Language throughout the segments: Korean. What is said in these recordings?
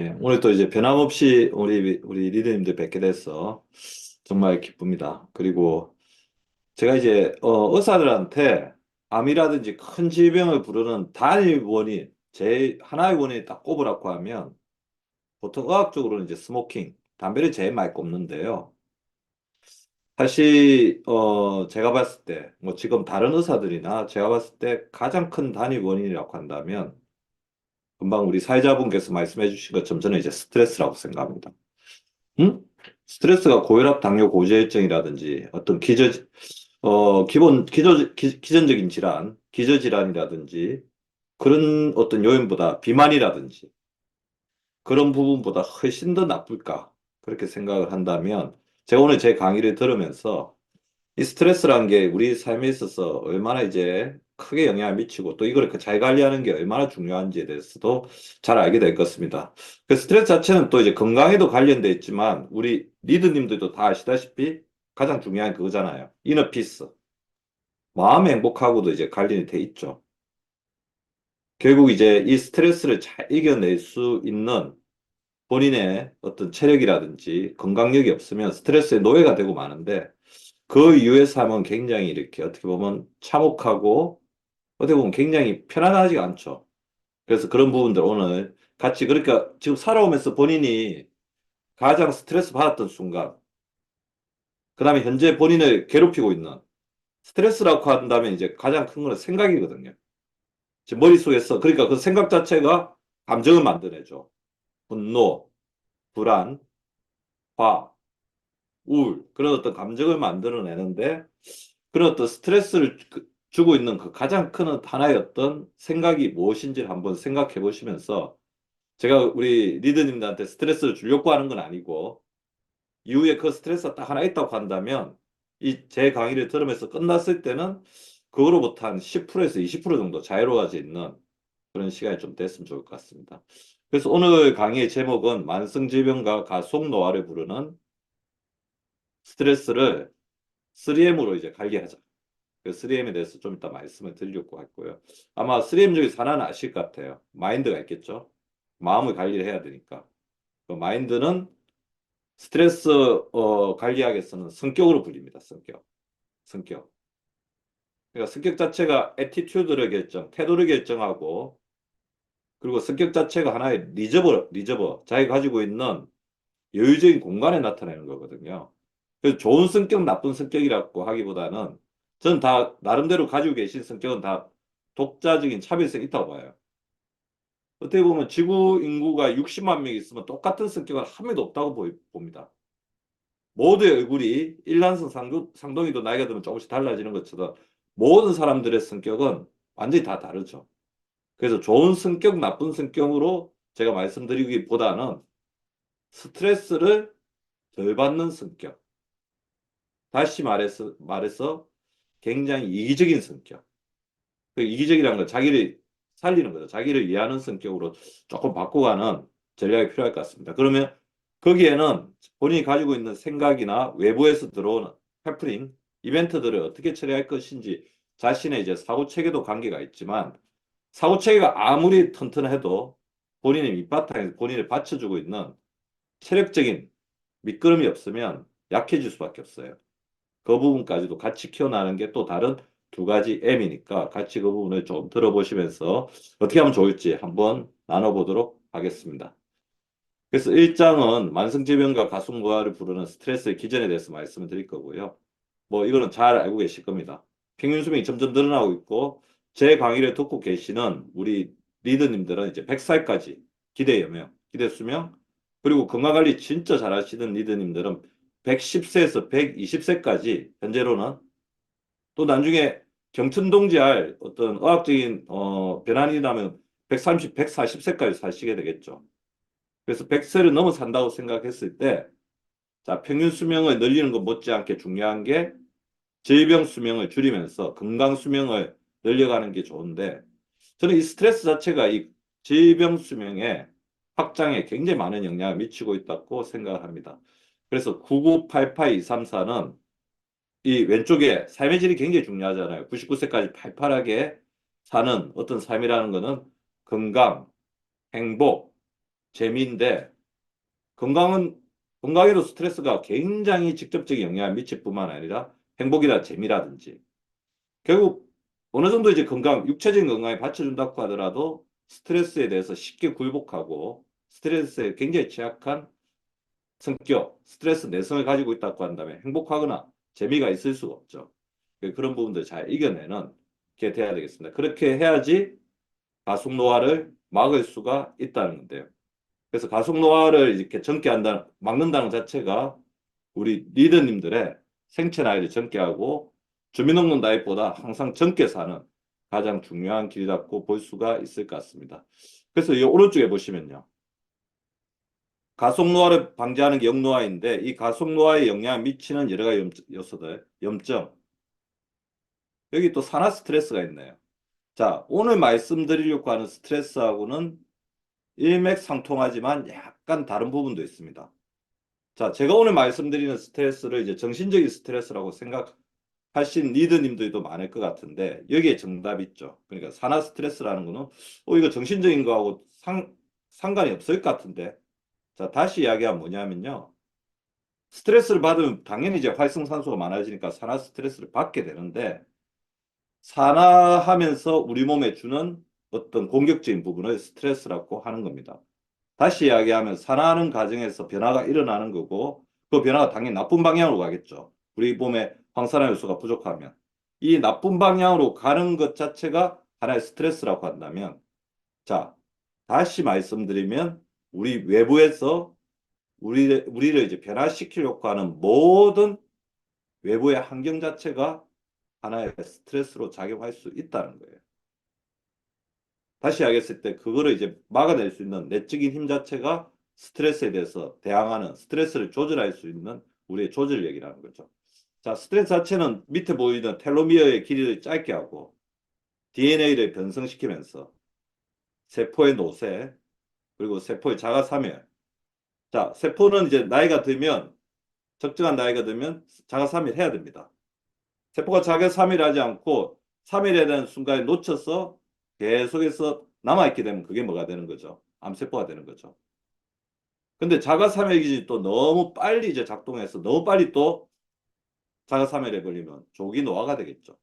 예, 오늘 또 이제 변함없이 우리 리더님들 뵙게 돼서 정말 기쁩니다. 그리고 제가 이제 의사들한테 암이라든지 큰 질병을 부르는 단일 원인, 제 하나의 원인이 딱 꼽으라고 하면 보통 의학적으로는 이제 스모킹, 담배를 제일 많이 꼽는데요. 사실 제가 봤을 때 뭐 지금 다른 의사들이나 제가 봤을 때 가장 큰 단일 원인이라고 한다면 금방 우리 사회자분께서 말씀해 주신 것처럼 저는 이제 스트레스라고 생각합니다. 응? 스트레스가 고혈압, 당뇨, 고지혈증이라든지 어떤 기전적인 질환, 기저질환이라든지 그런 어떤 요인보다 비만이라든지 그런 부분보다 훨씬 더 나쁠까? 그렇게 생각을 한다면 제가 오늘 제 강의를 들으면서 이 스트레스라는 게 우리 삶에 있어서 얼마나 이제 크게 영향을 미치고 또 이걸 잘 관리하는 게 얼마나 중요한지에 대해서도 잘 알게 될 것입니다. 그 스트레스 자체는 또 이제 건강에도 관련돼 있지만 우리 리드님들도 다 아시다시피 가장 중요한 그거잖아요. 이너 피스. 마음의 행복하고도 이제 관련이 돼 있죠. 결국 이제 이 스트레스를 잘 이겨낼 수 있는 본인의 어떤 체력이라든지 건강력이 없으면 스트레스의 노예가 되고 마는데 그 이후의 삶은 굉장히 이렇게 어떻게 보면 참혹하고 어떻게 보면 굉장히 편안하지가 않죠. 그래서 그런 부분들 오늘 같이 그러니까 지금 살아오면서 본인이 가장 스트레스 받았던 순간, 그다음에 현재 본인을 괴롭히고 있는 스트레스라고 한다면 이제 가장 큰 거는 생각이거든요. 지금 머릿속에서 그러니까 그 생각 자체가 감정을 만들어내죠. 분노, 불안, 화, 우울 그런 어떤 감정을 만들어내는데 그런 어떤 스트레스를 주고 있는 그 가장 큰 하나의 어떤 생각이 무엇인지를 한번 생각해 보시면서 제가 우리 리더님들한테 스트레스를 주려고 하는 건 아니고 이후에 그 스트레스가 딱 하나 있다고 한다면 이 제 강의를 들으면서 끝났을 때는 그거로부터 한 10%에서 20% 정도 자유로워져 있는 그런 시간이 좀 됐으면 좋을 것 같습니다. 그래서 오늘 강의의 제목은 만성질병과 가속노화를 부르는 스트레스를 3M으로 이제 관리하자. 그 3M에 대해서 좀 이따 말씀을 드리려고 했고요. 아마 3M 중에서 하나는 아실 것 같아요. 마인드가 있겠죠. 마음을 관리를 해야 되니까. 그 마인드는 스트레스 관리학에서는 성격으로 불립니다. 성격. 성격. 그러니까 성격 자체가 애티튜드를 태도를 결정하고 그리고 성격 자체가 하나의 리저버, 자기가 가지고 있는 여유적인 공간에 나타내는 거거든요. 그래서 좋은 성격, 나쁜 성격이라고 하기보다는 저는 다 나름대로 가지고 계신 성격은 다 독자적인 차별성이 있다고 봐요. 어떻게 보면 지구 인구가 60만 명 있으면 똑같은 성격은 한 명도 없다고 봅니다. 모두의 얼굴이 일란성 상동이도 나이가 들면 조금씩 달라지는 것처럼 모든 사람들의 성격은 완전히 다 다르죠. 그래서 좋은 성격, 나쁜 성격으로 제가 말씀드리기보다는 스트레스를 덜 받는 성격. 다시 말해서 굉장히 이기적인 성격. 그 이기적이라는 건 자기를 살리는 거죠. 자기를 이해하는 성격으로 조금 바꿔가는 전략이 필요할 것 같습니다. 그러면 거기에는 본인이 가지고 있는 생각이나 외부에서 들어오는 해프닝, 이벤트들을 어떻게 처리할 것인지 자신의 이제 사고 체계도 관계가 있지만 사고 체계가 아무리 튼튼해도 본인의 밑바탕에서 본인을 받쳐주고 있는 체력적인 밑거름이 없으면 약해질 수밖에 없어요. 그 부분까지도 같이 키워나가는 게 또 다른 두 가지 M이니까 같이 그 부분을 좀 들어보시면서 어떻게 하면 좋을지 한번 나눠보도록 하겠습니다. 그래서 1장은 만성질병과 가속노화를 부르는 스트레스의 기전에 대해서 말씀을 드릴 거고요. 뭐 이거는 잘 알고 계실 겁니다. 평균 수명이 점점 늘어나고 있고 제 강의를 듣고 계시는 우리 리더님들은 이제 100살까지 기대 수명 그리고 건강관리 진짜 잘하시는 리더님들은 110세에서 120세까지 현재로는 또 나중에 경천동지할 어떤 의학적인 변환이 나면 130, 140세까지 사시게 되겠죠. 그래서 100세를 넘어 산다고 생각했을 때 자, 평균 수명을 늘리는 것 못지않게 중요한 게 질병 수명을 줄이면서 건강 수명을 늘려가는 게 좋은데 저는 이 스트레스 자체가 이 질병 수명의 확장에 굉장히 많은 영향을 미치고 있다고 생각을 합니다. 그래서 9988234는 이 왼쪽에 삶의 질이 굉장히 중요하잖아요. 99세까지 팔팔하게 사는 어떤 삶이라는 거는 건강, 행복, 재미인데 건강에도 스트레스가 굉장히 직접적인 영향을 미칠 뿐만 아니라 행복이나 재미라든지 결국 어느 정도 이제 육체적인 건강에 받쳐준다고 하더라도 스트레스에 대해서 쉽게 굴복하고 스트레스에 굉장히 취약한 성격, 스트레스 내성을 가지고 있다고 한다면 행복하거나 재미가 있을 수가 없죠. 그런 부분들 잘 이겨내는 게 돼야 되겠습니다. 그렇게 해야지 가속 노화를 막을 수가 있다는 건데요. 그래서 가속 노화를 이렇게 젊게 막는다는 것 자체가 우리 리더님들의 생체 나이를 젊게 하고 주민등록 나이보다 항상 젊게 사는 가장 중요한 길이라고 볼 수가 있을 것 같습니다. 그래서 이 오른쪽에 보시면요. 가속 노화를 방지하는 게 역노화인데 이 가속 노화에 영향을 미치는 여러 가지 요소들, 염증. 여기 또 산화 스트레스가 있네요. 자, 오늘 말씀드리려고 하는 스트레스하고는 일맥상통하지만 약간 다른 부분도 있습니다. 자, 제가 오늘 말씀드리는 스트레스를 이제 정신적인 스트레스라고 생각하신 리더님들도 많을 것 같은데 여기에 정답이 있죠. 그러니까 산화 스트레스라는 거는 이거 정신적인 거하고 상관이 없을 것 같은데 자, 다시 이야기하면 뭐냐면요. 스트레스를 받으면 당연히 이제 활성산소가 많아지니까 산화 스트레스를 받게 되는데 산화하면서 우리 몸에 주는 어떤 공격적인 부분을 스트레스라고 하는 겁니다. 다시 이야기하면 산화하는 과정에서 변화가 일어나는 거고 그 변화가 당연히 나쁜 방향으로 가겠죠. 우리 몸에 황산화 요소가 부족하면. 이 나쁜 방향으로 가는 것 자체가 하나의 스트레스라고 한다면 자, 다시 말씀드리면 우리 외부에서 우리를 이제 변화시키려고 하는 모든 외부의 환경 자체가 하나의 스트레스로 작용할 수 있다는 거예요. 다시 하겠을 때 그거를 이제 막아낼 수 있는 내적인 힘 자체가 스트레스에 대해서 대항하는 스트레스를 조절할 수 있는 우리의 조절력이라는 거죠. 자, 스트레스 자체는 밑에 보이는 텔로미어의 길이를 짧게 하고 DNA를 변성시키면서 세포의 노쇠 그리고 세포의 자가사멸. 자, 세포는 이제 나이가 들면 적정한 나이가 들면 자가사멸해야 됩니다. 세포가 자가사멸하지 않고 사멸에 대한 순간에 놓쳐서 계속해서 남아있게 되면 그게 뭐가 되는 거죠? 암세포가 되는 거죠. 근데 자가사멸 기전이 또 너무 빨리 이제 작동해서 너무 빨리 또 자가사멸해 버리면 조기 노화가 되겠죠.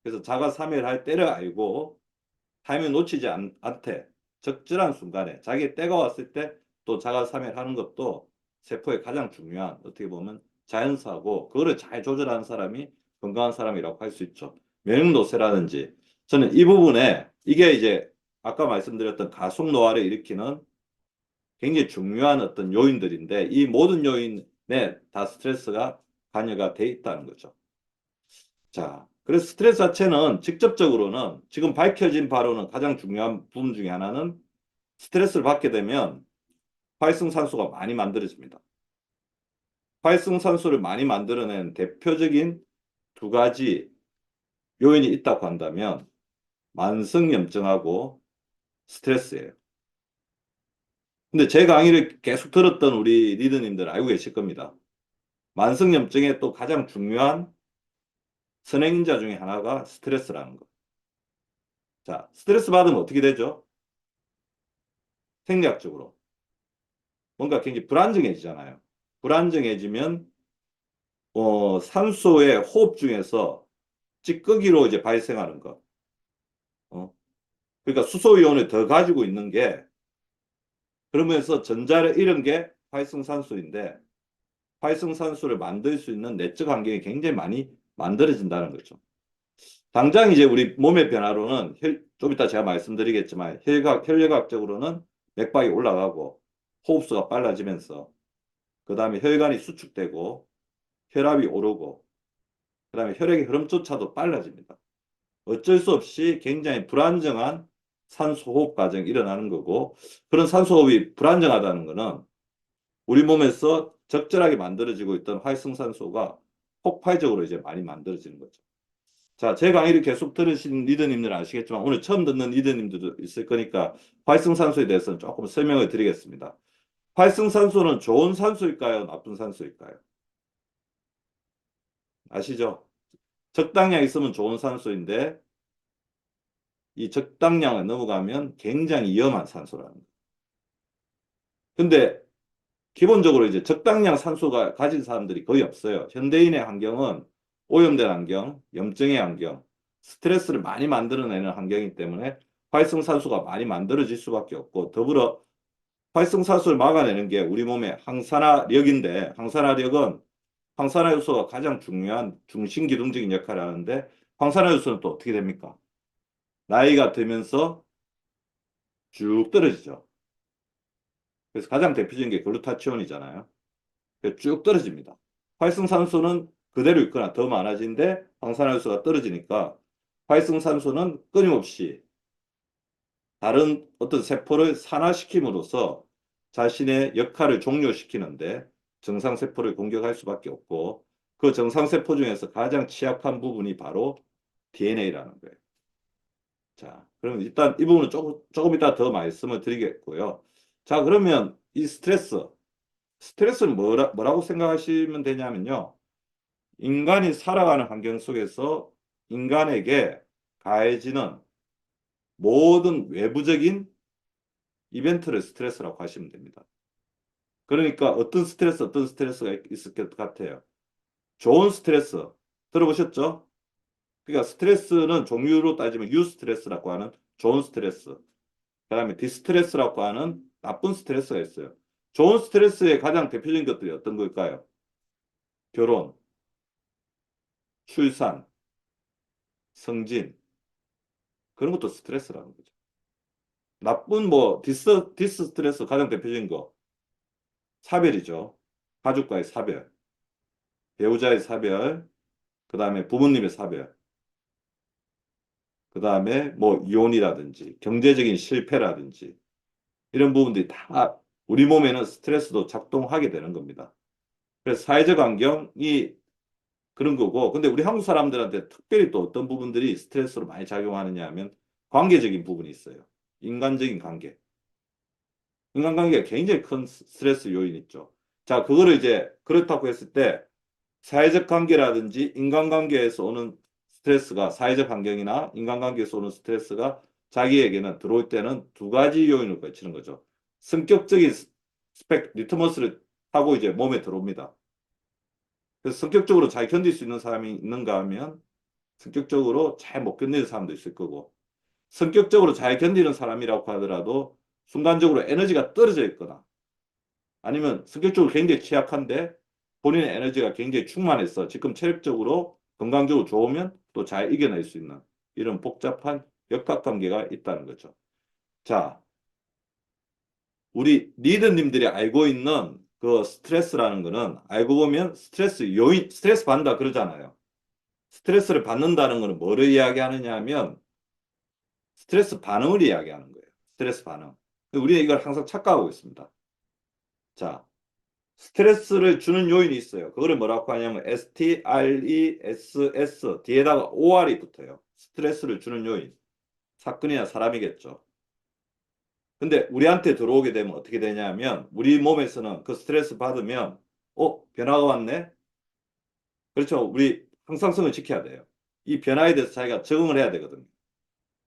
그래서 자가사멸할 때를 알고 타이밍 놓치지 않되 적절한 순간에 자기의 때가 왔을 때 또 자가사멸하는 것도 세포의 가장 중요한 어떻게 보면 자연사고 그거를 잘 조절하는 사람이 건강한 사람이라고 할 수 있죠. 면역노쇠라든지 저는 이 부분에 이게 이제 아까 말씀드렸던 가속 노화를 일으키는 굉장히 중요한 어떤 요인들인데 이 모든 요인에 다 스트레스가 관여가 돼 있다는 거죠. 자, 그래서 스트레스 자체는 직접적으로는 지금 밝혀진 바로는 가장 중요한 부분 중에 하나는 스트레스를 받게 되면 활성산소가 많이 만들어집니다. 활성산소를 많이 만들어낸 대표적인 두 가지 요인이 있다고 한다면 만성염증하고 스트레스예요. 근데 제 강의를 계속 들었던 우리 리더님들 알고 계실 겁니다. 만성염증의 또 가장 중요한 선행인자 중에 하나가 스트레스라는 거. 자, 스트레스 받으면 어떻게 되죠? 생리학적으로. 뭔가 굉장히 불안정해지잖아요. 불안정해지면 산소의 호흡 중에서 찌꺼기로 이제 발생하는 것. 그러니까 수소이온을 더 가지고 있는 게 그러면서 전자를 잃은 게 활성산소인데 활성산소를 만들 수 있는 내적 환경이 굉장히 많이 만들어진다는 거죠. 당장 이제 우리 몸의 변화로는 좀 이따 제가 말씀드리겠지만 혈액학적으로는 맥박이 올라가고 호흡수가 빨라지면서 그 다음에 혈관이 수축되고 혈압이 오르고 그 다음에 혈액의 흐름조차도 빨라집니다. 어쩔 수 없이 굉장히 불안정한 산소호흡 과정이 일어나는 거고 그런 산소호흡이 불안정하다는 것은 우리 몸에서 적절하게 만들어지고 있던 활성산소가 폭발적으로 이제 많이 만들어지는 거죠. 자, 제 강의를 계속 들으신 리더님들은 아시겠지만 오늘 처음 듣는 리더님들도 있을 거니까 활성산소에 대해서는 조금 설명을 드리겠습니다. 활성산소는 좋은 산소일까요? 나쁜 산소일까요? 아시죠? 적당량 있으면 좋은 산소인데 이 적당량을 넘어가면 굉장히 위험한 산소라는 거예요. 근데 기본적으로 이제 적당량 산소가 가진 사람들이 거의 없어요. 현대인의 환경은 오염된 환경, 염증의 환경, 스트레스를 많이 만들어내는 환경이기 때문에 활성산소가 많이 만들어질 수밖에 없고, 더불어 활성산소를 막아내는 게 우리 몸의 항산화력인데, 항산화력은 황산화 요소가 가장 중요한 중심기둥적인 역할을 하는데, 황산화 요소는 또 어떻게 됩니까? 나이가 들면서 쭉 떨어지죠. 그래서 가장 대표적인 게 글루타치온이잖아요. 쭉 떨어집니다. 활성산소는 그대로 있거나 더 많아지는데 황산화효소가 떨어지니까 활성산소는 끊임없이 다른 어떤 세포를 산화시킴으로써 자신의 역할을 종료시키는데 정상세포를 공격할 수밖에 없고, 그 정상세포 중에서 가장 취약한 부분이 바로 DNA라는 거예요. 자, 그럼 일단 이 부분은 조금 이따 더 말씀을 드리겠고요. 자, 그러면 이 스트레스는 뭐라고 생각하시면 되냐면요. 인간이 살아가는 환경 속에서 인간에게 가해지는 모든 외부적인 이벤트를 스트레스라고 하시면 됩니다. 그러니까 어떤 스트레스가 있을 것 같아요. 좋은 스트레스 들어보셨죠? 그러니까 스트레스는 종류로 따지면 유스트레스라고 하는 좋은 스트레스, 그다음에 디스트레스라고 하는 나쁜 스트레스가 있어요. 좋은 스트레스의 가장 대표적인 것들이 어떤 걸까요? 결혼, 출산, 성진, 그런 것도 스트레스라는 거죠. 나쁜 뭐 디스트레스 가장 대표적인 거 사별이죠. 가족과의 사별, 배우자의 사별, 그다음에 부모님의 사별, 그다음에 뭐 이혼이라든지 경제적인 실패라든지 이런 부분들이 다 우리 몸에는 스트레스도 작동하게 되는 겁니다. 그래서 사회적 환경이 그런 거고, 근데 우리 한국 사람들한테 특별히 또 어떤 부분들이 스트레스로 많이 작용하느냐 하면 관계적인 부분이 있어요. 인간적인 관계. 인간관계가 굉장히 큰 스트레스 요인이 있죠. 자, 그거를 이제 그렇다고 했을 때 사회적 관계라든지 인간관계에서 오는 스트레스가, 사회적 환경이나 인간관계에서 오는 스트레스가 자기에게는 들어올 때는 두 가지 요인을 거치는 거죠. 성격적인 리트머스를 하고 이제 몸에 들어옵니다. 그래서 성격적으로 잘 견딜 수 있는 사람이 있는가 하면 성격적으로 잘 못 견디는 사람도 있을 거고, 성격적으로 잘 견디는 사람이라고 하더라도 순간적으로 에너지가 떨어져 있거나, 아니면 성격적으로 굉장히 취약한데 본인의 에너지가 굉장히 충만해서 지금 체력적으로 건강적으로 좋으면 또 잘 이겨낼 수 있는 이런 복잡한 역학관계가 있다는 거죠. 자, 우리 리더님들이 알고 있는 그 스트레스라는 거는, 알고 보면 스트레스 요인, 스트레스 받는다 그러잖아요. 스트레스를 받는다는 거는 뭐를 이야기하느냐 하면 스트레스 반응을 이야기하는 거예요. 스트레스 반응. 우리는 이걸 항상 착각하고 있습니다. 자, 스트레스를 주는 요인이 있어요. 그거를 뭐라고 하냐면 STRESS 뒤에다가 OR이 붙어요. 스트레스를 주는 요인. 사건이나 사람이겠죠. 근데 우리한테 들어오게 되면 어떻게 되냐면 우리 몸에서는 그 스트레스 받으면 변화가 왔네? 그렇죠. 우리 항상성을 지켜야 돼요. 이 변화에 대해서 자기가 적응을 해야 되거든요.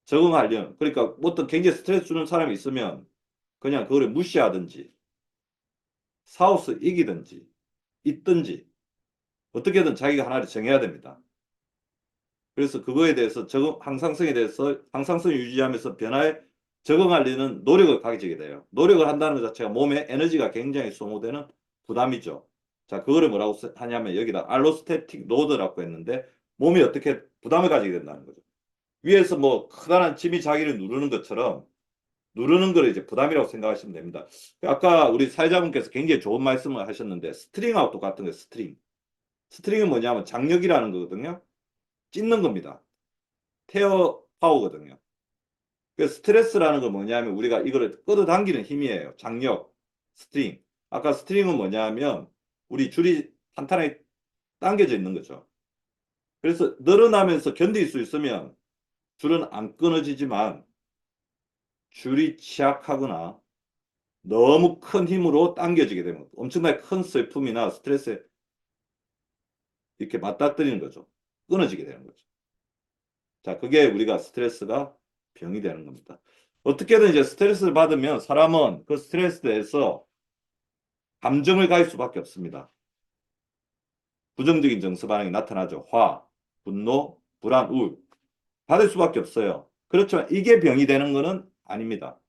적응하려면. 그러니까 뭐 어떤 굉장히 스트레스 주는 사람이 있으면 그냥 그거를 무시하든지 싸워서 이기든지 있든지 어떻게든 자기가 하나를 정해야 됩니다. 그래서 그거에 대해서 항상성에 대해서 항상성을 유지하면서 변화에 적응하려는 노력을 가지게 돼요. 노력을 한다는 것 자체가 몸에 에너지가 굉장히 소모되는 부담이죠. 자, 그거를 뭐라고 하냐면 여기다 알로스테틱 로드라고 했는데, 몸이 어떻게 부담을 가지게 된다는 거죠. 위에서 뭐 커다란 짐이 자기를 누르는 것처럼 누르는 걸 이제 부담이라고 생각하시면 됩니다. 아까 우리 사회자분께서 굉장히 좋은 말씀을 하셨는데 스트링하고 똑같은 거예요. 스트링. 스트링은 뭐냐면 장력이라는 거거든요. 찢는 겁니다. 테어 파워거든요. 그래서 스트레스라는 건 뭐냐면 우리가 이거를 끌어당기는 힘이에요. 장력, 스트링. 아까 스트링은 뭐냐면 우리 줄이 탄탄하게 당겨져 있는 거죠. 그래서 늘어나면서 견딜 수 있으면 줄은 안 끊어지지만, 줄이 취약하거나 너무 큰 힘으로 당겨지게 되면 엄청나게 큰 슬픔이나 스트레스에 이렇게 맞닥뜨리는 거죠. 끊어지게 되는 거죠. 자, 그게 우리가 스트레스가 병이 되는 겁니다. 어떻게든 이제 스트레스를 받으면 사람은 그 스트레스에 대해서 감정을 가질 수밖에 없습니다. 부정적인 정서 반응이 나타나죠. 화, 분노, 불안, 우울. 받을 수밖에 없어요. 그렇지만 이게 병이 되는 것은 아닙니다.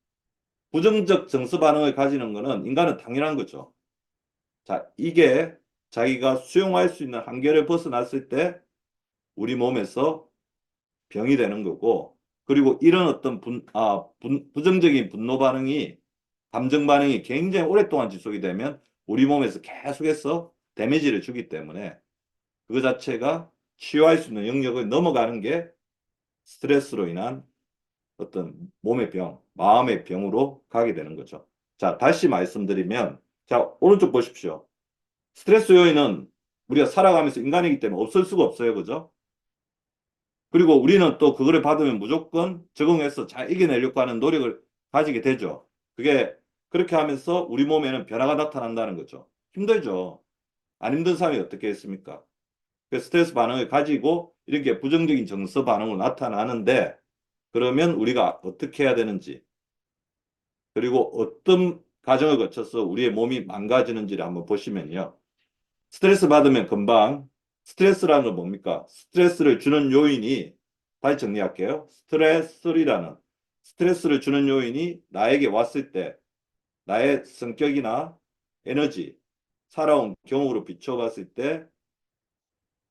부정적 정서 반응을 가지는 것은 인간은 당연한 거죠. 자, 이게 자기가 수용할 수 있는 한계를 벗어났을 때 우리 몸에서 병이 되는 거고, 그리고 이런 어떤 부정적인 분노 반응이, 감정 반응이 굉장히 오랫동안 지속이 되면 우리 몸에서 계속해서 데미지를 주기 때문에 그 자체가 치유할 수 있는 영역을 넘어가는 게 스트레스로 인한 어떤 몸의 병, 마음의 병으로 가게 되는 거죠. 자, 다시 말씀드리면, 자, 오른쪽 보십시오. 스트레스 요인은 우리가 살아가면서 인간이기 때문에 없을 수가 없어요. 그죠? 그리고 우리는 또 그거를 받으면 무조건 적응해서 잘 이겨내려고 하는 노력을 가지게 되죠. 그게 그렇게 하면서 우리 몸에는 변화가 나타난다는 거죠. 힘들죠. 안 힘든 사람이 어떻게 했습니까? 그 스트레스 반응을 가지고 이렇게 부정적인 정서 반응으로 나타나는데 그러면 우리가 어떻게 해야 되는지 그리고 어떤 과정을 거쳐서 우리의 몸이 망가지는지를 한번 보시면요. 스트레스 받으면 금방 스트레스라는 건 뭡니까? 스트레스를 주는 요인이 다시 정리할게요. 스트레스를 주는 요인이 나에게 왔을 때 나의 성격이나 에너지, 살아온 경험으로 비춰봤을 때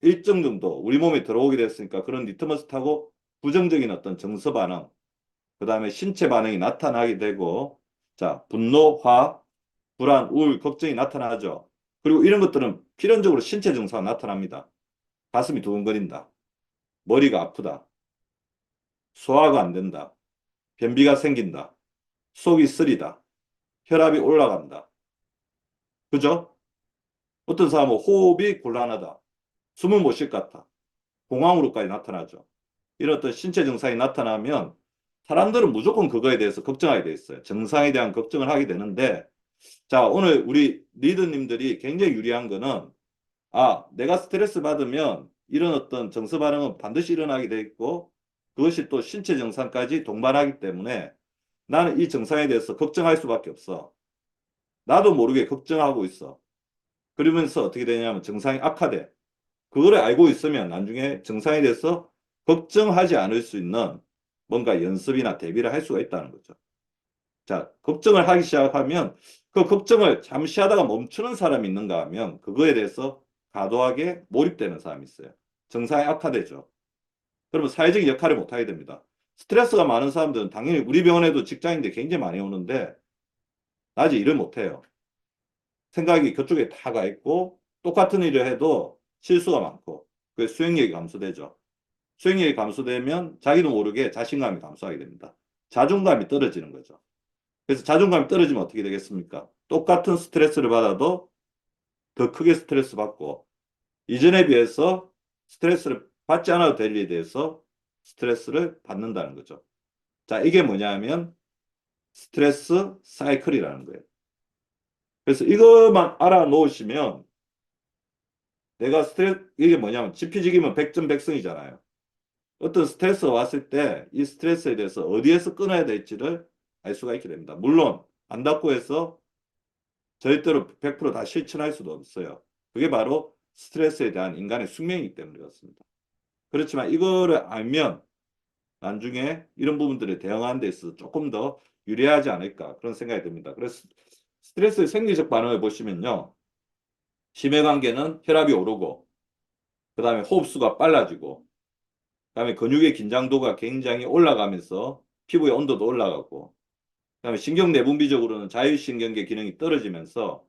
일정 정도 우리 몸에 들어오게 됐으니까 그런 리트머스 타고 부정적인 어떤 정서 반응, 그 다음에 신체 반응이 나타나게 되고 자, 분노, 화, 불안, 우울, 걱정이 나타나죠. 그리고 이런 것들은 필연적으로 신체 증상이 나타납니다. 가슴이 두근거린다. 머리가 아프다. 소화가 안 된다. 변비가 생긴다. 속이 쓰리다. 혈압이 올라간다. 그죠? 어떤 사람은 호흡이 곤란하다. 숨을 못 쉴 것 같다. 공황으로까지 나타나죠. 이런 어떤 신체 증상이 나타나면 사람들은 무조건 그거에 대해서 걱정하게 돼 있어요. 증상에 대한 걱정을 하게 되는데 자, 오늘 우리 리더님들이 굉장히 유리한 거는 내가 스트레스 받으면 이런 어떤 정서 반응은 반드시 일어나게 돼 있고 그것이 또 신체 증상까지 동반하기 때문에 나는 이 증상에 대해서 걱정할 수밖에 없어. 나도 모르게 걱정하고 있어. 그러면서 어떻게 되냐면 증상이 악화돼. 그거를 알고 있으면 나중에 증상에 대해서 걱정하지 않을 수 있는 뭔가 연습이나 대비를 할 수가 있다는 거죠. 자, 걱정을 하기 시작하면 그 걱정을 잠시 하다가 멈추는 사람이 있는가 하면 그거에 대해서 과도하게 몰입되는 사람이 있어요. 증상이 악화되죠. 그러면 사회적인 역할을 못하게 됩니다. 스트레스가 많은 사람들은 당연히 우리 병원에도 직장인들 굉장히 많이 오는데 낮에 일을 못해요. 생각이 그쪽에 다 가 있고 똑같은 일을 해도 실수가 많고 그 수행력이 감소되죠. 수행력이 감소되면 자기도 모르게 자신감이 감소하게 됩니다. 자존감이 떨어지는 거죠. 그래서 자존감이 떨어지면 어떻게 되겠습니까? 똑같은 스트레스를 받아도 더 크게 스트레스 받고 이전에 비해서 스트레스를 받지 않아도 될 일에 대해서 스트레스를 받는다는 거죠. 자, 이게 뭐냐면 스트레스 사이클이라는 거예요. 그래서 이것만 알아놓으시면 이게 뭐냐면 지피지기면 백전백승이잖아요. 어떤 스트레스가 왔을 때 이 스트레스에 대해서 어디에서 끊어야 될지를 알 수가 있게 됩니다. 물론 안다고 해서 절대로 100%다 실천할 수도 없어요. 그게 바로 스트레스에 대한 인간의 숙명이기 때문에 그렇습니다. 그렇지만 이거를 알면 나중에 이런 부분들에 대응하는 데 있어서 조금 더 유리하지 않을까 그런 생각이 듭니다. 그래서 스트레스의 생리적 반응을 보시면요. 심해관계는 혈압이 오르고 그 다음에 호흡수가 빨라지고 그 다음에 근육의 긴장도가 굉장히 올라가면서 피부의 온도도 올라가고 그다음에 신경내분비적으로는 자율신경계 기능이 떨어지면서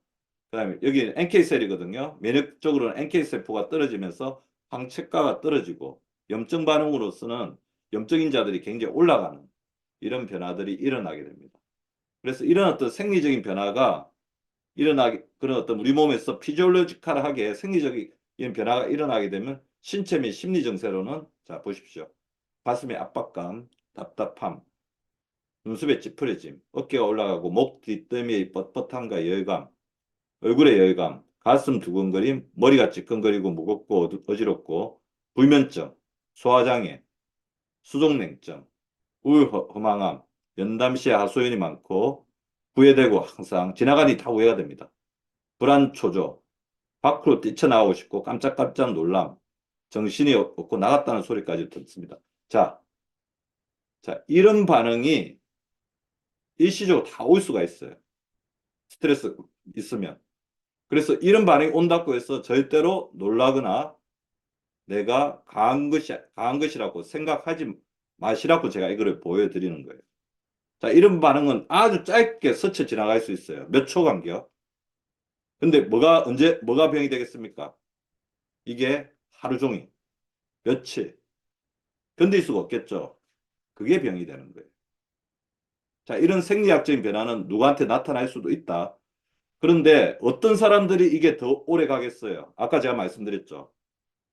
그다음에 여기는 NK셀이거든요. 면역적으로는 NK세포가 떨어지면서 항체가가 떨어지고 염증 반응으로서는 염증인자들이 굉장히 올라가는 이런 변화들이 일어나게 됩니다. 그래서 이런 어떤 생리적인 변화가 그런 어떤 우리 몸에서 피지올로지컬하게 생리적인 변화가 일어나게 되면 신체 및 심리 증세로는 자 보십시오. 가슴의 압박감, 답답함, 눈썹의 찌푸려짐, 어깨가 올라가고 목 뒷덜미의 뻣뻣함과 열감, 얼굴의 열감, 가슴 두근거림, 머리가 찌끈거리고 무겁고 어지럽고 불면증, 소화장애, 수족냉증, 우울허망함, 연담시에 하소연이 많고 후회되고 항상 지나가니 다 후회가 됩니다. 불안초조, 밖으로 뛰쳐나오고 싶고 깜짝깜짝 놀람, 정신이 없고 나갔다는 소리까지 듣습니다. 자, 이런 반응이 일시적으로 다 올 수가 있어요. 스트레스 있으면. 그래서 이런 반응이 온다고 해서 절대로 놀라거나 내가 강한 것이라고 생각하지 마시라고 제가 이거를 보여드리는 거예요. 자, 이런 반응은 아주 짧게 스쳐 지나갈 수 있어요. 몇 초 간격. 근데 뭐가 병이 되겠습니까? 이게 하루 종일, 며칠, 견딜 수가 없겠죠. 그게 병이 되는 거예요. 자, 이런 생리학적인 변화는 누구한테 나타날 수도 있다. 그런데 어떤 사람들이 이게 더 오래 가겠어요? 아까 제가 말씀드렸죠.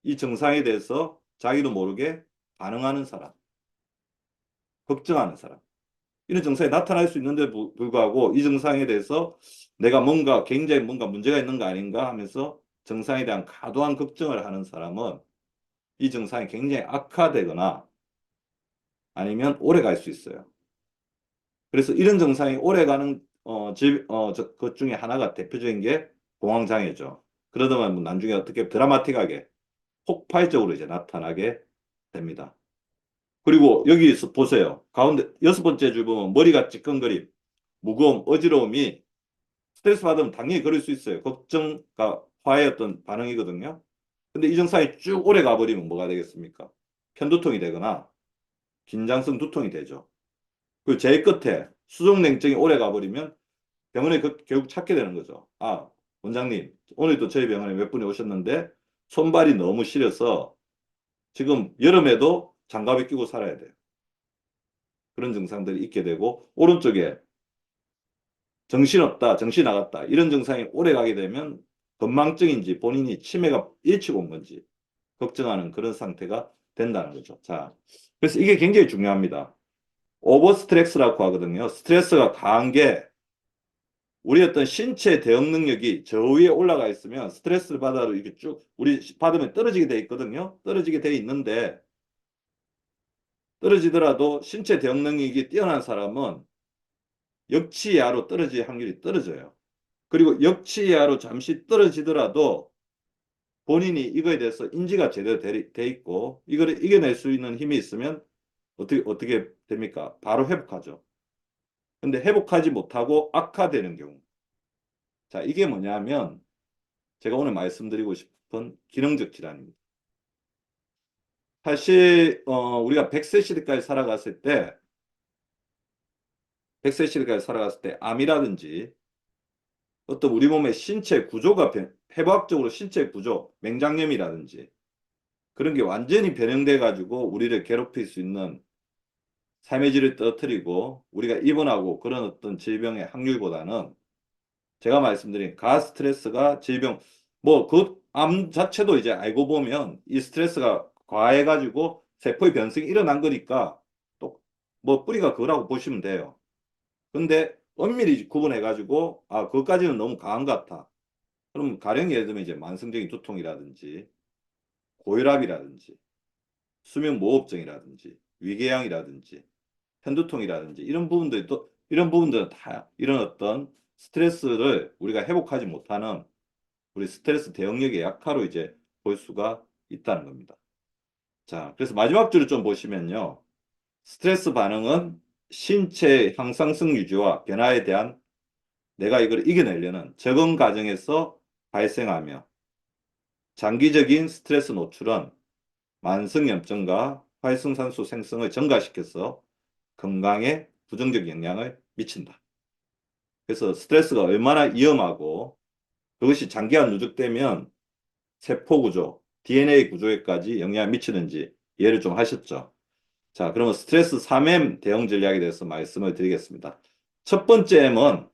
이 증상에 대해서 자기도 모르게 반응하는 사람, 걱정하는 사람. 이런 증상이 나타날 수 있는데 불구하고 이 증상에 대해서 내가 굉장히 뭔가 문제가 있는 거 아닌가 하면서 증상에 대한 과도한 걱정을 하는 사람은 이 증상이 굉장히 악화되거나 아니면 오래 갈 수 있어요. 그래서 이런 증상이 오래 가는 것 중에 하나가 대표적인 게 공황장애죠. 그러다 보면 뭐 나중에 어떻게 드라마틱하게 폭발적으로 이제 나타나게 됩니다. 그리고 여기서 보세요. 가운데 여섯 번째 줄 보면 머리가 찌끈거림, 무거움, 어지러움이 스트레스 받으면 당연히 그럴 수 있어요. 걱정과 화의 어떤 반응이거든요. 근데 이 증상이 쭉 오래 가버리면 뭐가 되겠습니까? 편두통이 되거나 긴장성 두통이 되죠. 그리고 제일 끝에 수족냉증이 오래 가버리면 병원에 결국 찾게 되는 거죠. 아, 원장님, 오늘도 저희 병원에 몇 분이 오셨는데 손발이 너무 시려서 지금 여름에도 장갑을 끼고 살아야 돼요. 그런 증상들이 있게 되고 오른쪽에 정신없다, 정신 나갔다 이런 증상이 오래 가게 되면 건망증인지 본인이 치매가 일찍 온 건지 걱정하는 그런 상태가 된다는 거죠. 자, 그래서 이게 굉장히 중요합니다. 오버 스트레스라고 하거든요. 스트레스가 강한 게 우리 어떤 신체 대응 능력이 저 위에 올라가 있으면 스트레스를 받아도 이게 쭉 우리 받으면 떨어지게 돼 있거든요. 떨어지게 돼 있는데 떨어지더라도 신체 대응 능력이 뛰어난 사람은 역치야로 떨어질 확률이 떨어져요. 그리고 역치야로 잠시 떨어지더라도 본인이 이거에 대해서 인지가 제대로 돼 있고 이거를 이겨낼 수 있는 힘이 있으면 어떻게 됩니까? 바로 회복하죠. 근데 회복하지 못하고 악화되는 경우. 자, 이게 뭐냐면 제가 오늘 말씀드리고 싶은 기능적 질환입니다. 사실 우리가 100세 시대까지 살아갔을 때 100세 시대까지 살아갔을 때 암이라든지 어떤 우리 몸의 신체 구조가 해부학적으로 신체 구조, 맹장염이라든지 그런 게 완전히 변형돼 가지고 우리를 괴롭힐 수 있는 삶의 질을 떨어뜨리고 우리가 입원하고 그런 어떤 질병의 확률보다는 제가 말씀드린 가스트레스가 질병 뭐 그 암 자체도 이제 알고 보면 이 스트레스가 과해가지고 세포의 변성이 일어난 거니까 또 뭐 뿌리가 그거라고 보시면 돼요. 근데 엄밀히 구분해가지고 아 그것까지는 너무 강한 것 같아. 그럼 가령 예를 들면 이제 만성적인 두통이라든지 고혈압이라든지 수면무호흡증이라든지 위궤양이라든지 편두통이라든지 이런 부분들은 다 이런 어떤 스트레스를 우리가 회복하지 못하는 우리 스트레스 대응력의 약화로 이제 볼 수가 있다는 겁니다. 자, 그래서 마지막 줄을 좀 보시면요. 스트레스 반응은 신체 향상성 유지와 변화에 대한 내가 이걸 이겨내려는 적응 과정에서 발생하며 장기적인 스트레스 노출은 만성염증과 활성산소 생성을 증가시켜서 건강에 부정적 영향을 미친다. 그래서 스트레스가 얼마나 위험하고 그것이 장기간 누적되면 세포 구조, DNA 구조에까지 영향을 미치는지 이해를 좀 하셨죠? 자, 그러면 스트레스 3M 대응 전략에 대해서 말씀을 드리겠습니다. 첫 번째 M은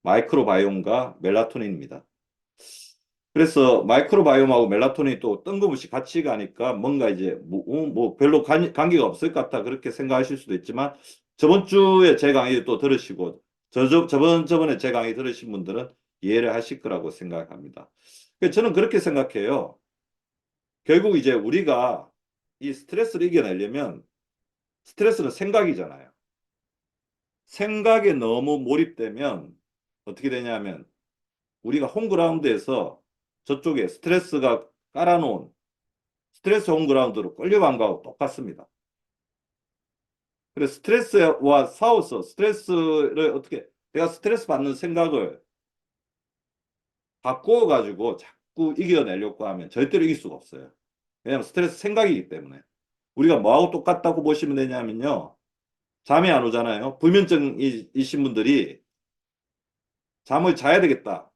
마이크로바이옴과 멜라토닌입니다. 그래서 마이크로바이옴하고 멜라토닌이 또 뜬금없이 같이 가니까 뭔가 이제 뭐 별로 관계가 없을 것 같다 그렇게 생각하실 수도 있지만 저번 주에 제 강의 또 들으시고 저번에 제 강의 들으신 분들은 이해를 하실 거라고 생각합니다. 저는 그렇게 생각해요. 결국 이제 우리가 이 스트레스를 이겨내려면 스트레스는 생각이잖아요. 생각에 너무 몰입되면 어떻게 되냐면 우리가 홈그라운드에서 저쪽에 스트레스가 깔아놓은 스트레스 홈그라운드로 끌려간 거하고 똑같습니다. 그래서 스트레스와 싸워서 스트레스를 어떻게 내가 스트레스 받는 생각을 바꾸어 가지고 자꾸 이겨내려고 하면 절대로 이길 수가 없어요. 왜냐하면 스트레스 생각이기 때문에. 우리가 뭐하고 똑같다고 보시면 되냐면요. 잠이 안 오잖아요. 불면증이신 분들이 잠을 자야 되겠다.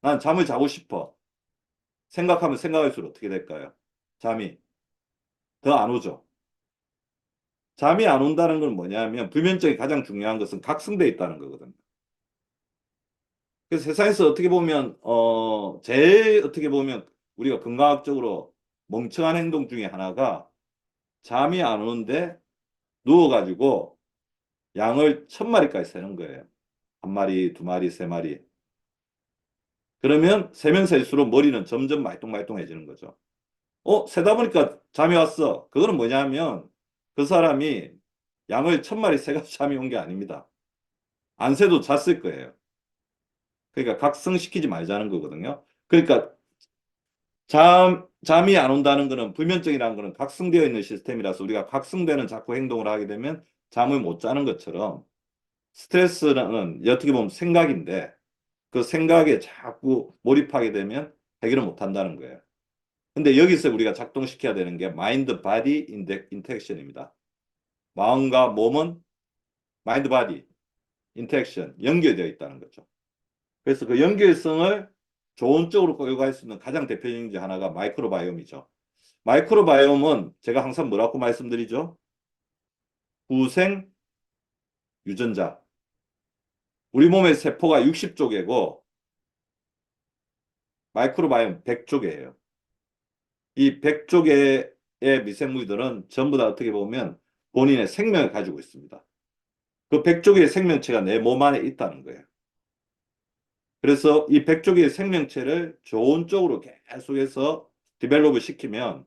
난 잠을 자고 싶어. 생각하면 생각할수록 어떻게 될까요? 잠이 더 안 오죠. 잠이 안 온다는 건 뭐냐면 불면증이 가장 중요한 것은 각성돼 있다는 거거든요. 그래서 세상에서 어떻게 보면 제일 어떻게 보면 우리가 건강학적으로 멍청한 행동 중에 하나가 잠이 안 오는데 누워가지고 양을 1000마리까지 세는 거예요. 한 마리, 두 마리, 세 마리. 그러면 세면 셀수록 머리는 점점 말똥말똥해지는 거죠. 세다 보니까 잠이 왔어. 그거는 뭐냐면 그 사람이 양을 1000마리 세가 잠이 온 게 아닙니다. 안 새도 잤을 거예요. 그러니까 각성시키지 말자는 거거든요. 그러니까 잠이 안 온다는 거는 불면증이라는 거는 각성되어 있는 시스템이라서 우리가 각성되는 자꾸 행동을 하게 되면 잠을 못 자는 것처럼 스트레스는 어떻게 보면 생각인데 그 생각에 자꾸 몰입하게 되면 해결을 못 한다는 거예요. 근데 여기서 우리가 작동시켜야 되는 게 마인드 바디 인터랙션입니다. 마음과 몸은 마인드 바디 인터랙션 연결되어 있다는 거죠. 그래서 그 연결성을 좋은 쪽으로 끌고 갈 수 있는 가장 대표적인 게 하나가 마이크로바이옴이죠. 마이크로바이옴은 제가 항상 뭐라고 말씀드리죠? 후생 유전자. 우리 몸의 세포가 60쪽이고 마이크로바이옴 100쪽이에요. 이 100쪽의 미생물들은 전부 다 어떻게 보면 본인의 생명을 가지고 있습니다. 그 100쪽의 생명체가 내 몸 안에 있다는 거예요. 그래서 이 100쪽의 생명체를 좋은 쪽으로 계속해서 디벨롭을 시키면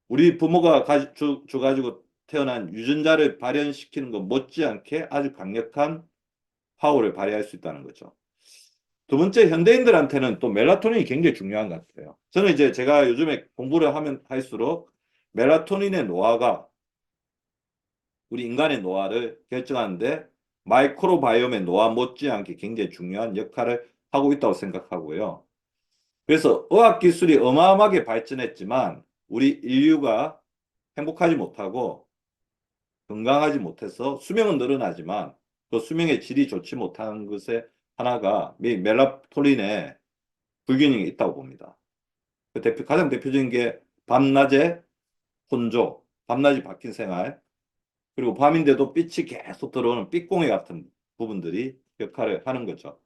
우리 부모가 가지고 태어난 유전자를 발현시키는 것 못지않게 아주 강력한 파워를 발휘할 수 있다는 거죠. 두 번째, 현대인들한테는 또 멜라토닌이 굉장히 중요한 것 같아요. 저는 이제 제가 요즘에 공부를 하면 할수록 멜라토닌의 노화가 우리 인간의 노화를 결정하는데 마이크로바이옴의 노화 못지않게 굉장히 중요한 역할을 하고 있다고 생각하고요. 그래서 의학 기술이 어마어마하게 발전했지만 우리 인류가 행복하지 못하고 건강하지 못해서 수명은 늘어나지만 그 수명의 질이 좋지 못한 것에 하나가 멜라토닌의 불균형이 있다고 봅니다. 가장 대표적인 게 밤낮의 혼조, 밤낮이 바뀐 생활, 그리고 밤인데도 빛이 계속 들어오는 빛공해 같은 부분들이 역할을 하는 거죠.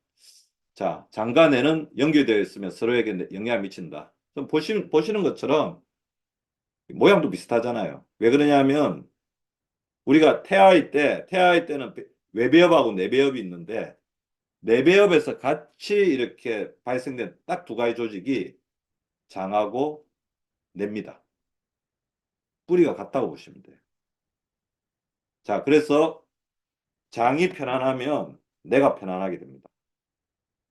자, 장과 뇌는 연결되어 있으면 서로에게 영향을 미친다. 좀 보시는 것처럼 모양도 비슷하잖아요. 왜 그러냐면 우리가 태아일 때는 외배엽하고 내배엽이 있는데 내배엽에서 같이 이렇게 발생된 딱 두 가지 조직이 장하고 뇌입니다. 뿌리가 같다고 보시면 돼요. 자, 그래서 장이 편안하면 뇌가 편안하게 됩니다.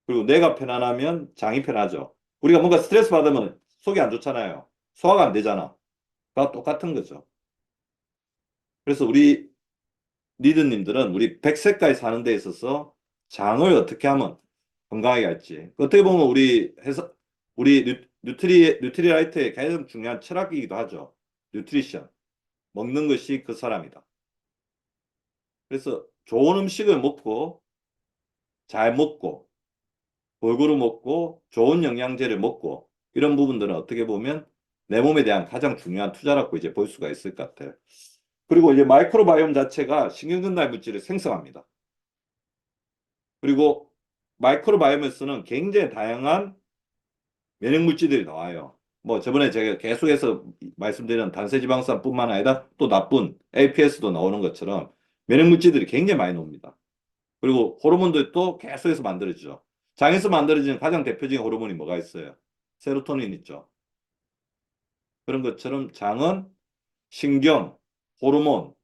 그리고 뇌가 편안하면 장이 편하죠. 우리가 뭔가 스트레스 받으면 속이 안 좋잖아요. 소화가 안 되잖아. 그거 똑같은 거죠. 그래서 우리 리더님들은 우리 100세까지 사는 데 있어서 장을 어떻게 하면 건강하게 할지. 어떻게 보면 우리 뉴트리라이트의 가장 중요한 철학이기도 하죠. 뉴트리션. 먹는 것이 그 사람이다. 그래서 좋은 음식을 먹고 잘 먹고 골고루 먹고 좋은 영양제를 먹고 이런 부분들은 어떻게 보면 내 몸에 대한 가장 중요한 투자라고 이제 볼 수가 있을 것 같아요. 그리고 이제 마이크로바이옴 자체가 신경전달 물질을 생성합니다. 그리고 마이크로바이옴에서는 굉장히 다양한 면역 물질들이 나와요. 뭐 저번에 제가 계속해서 말씀드린 단세지방산뿐만 아니라 또 나쁜 APS도 나오는 것처럼 면역 물질들이 굉장히 많이 나옵니다. 그리고 호르몬들도 계속해서 만들어지죠. 장에서 만들어지는 가장 대표적인 호르몬이 뭐가 있어요? 세로토닌 있죠. 그런 것처럼 장은 신경, 호르몬,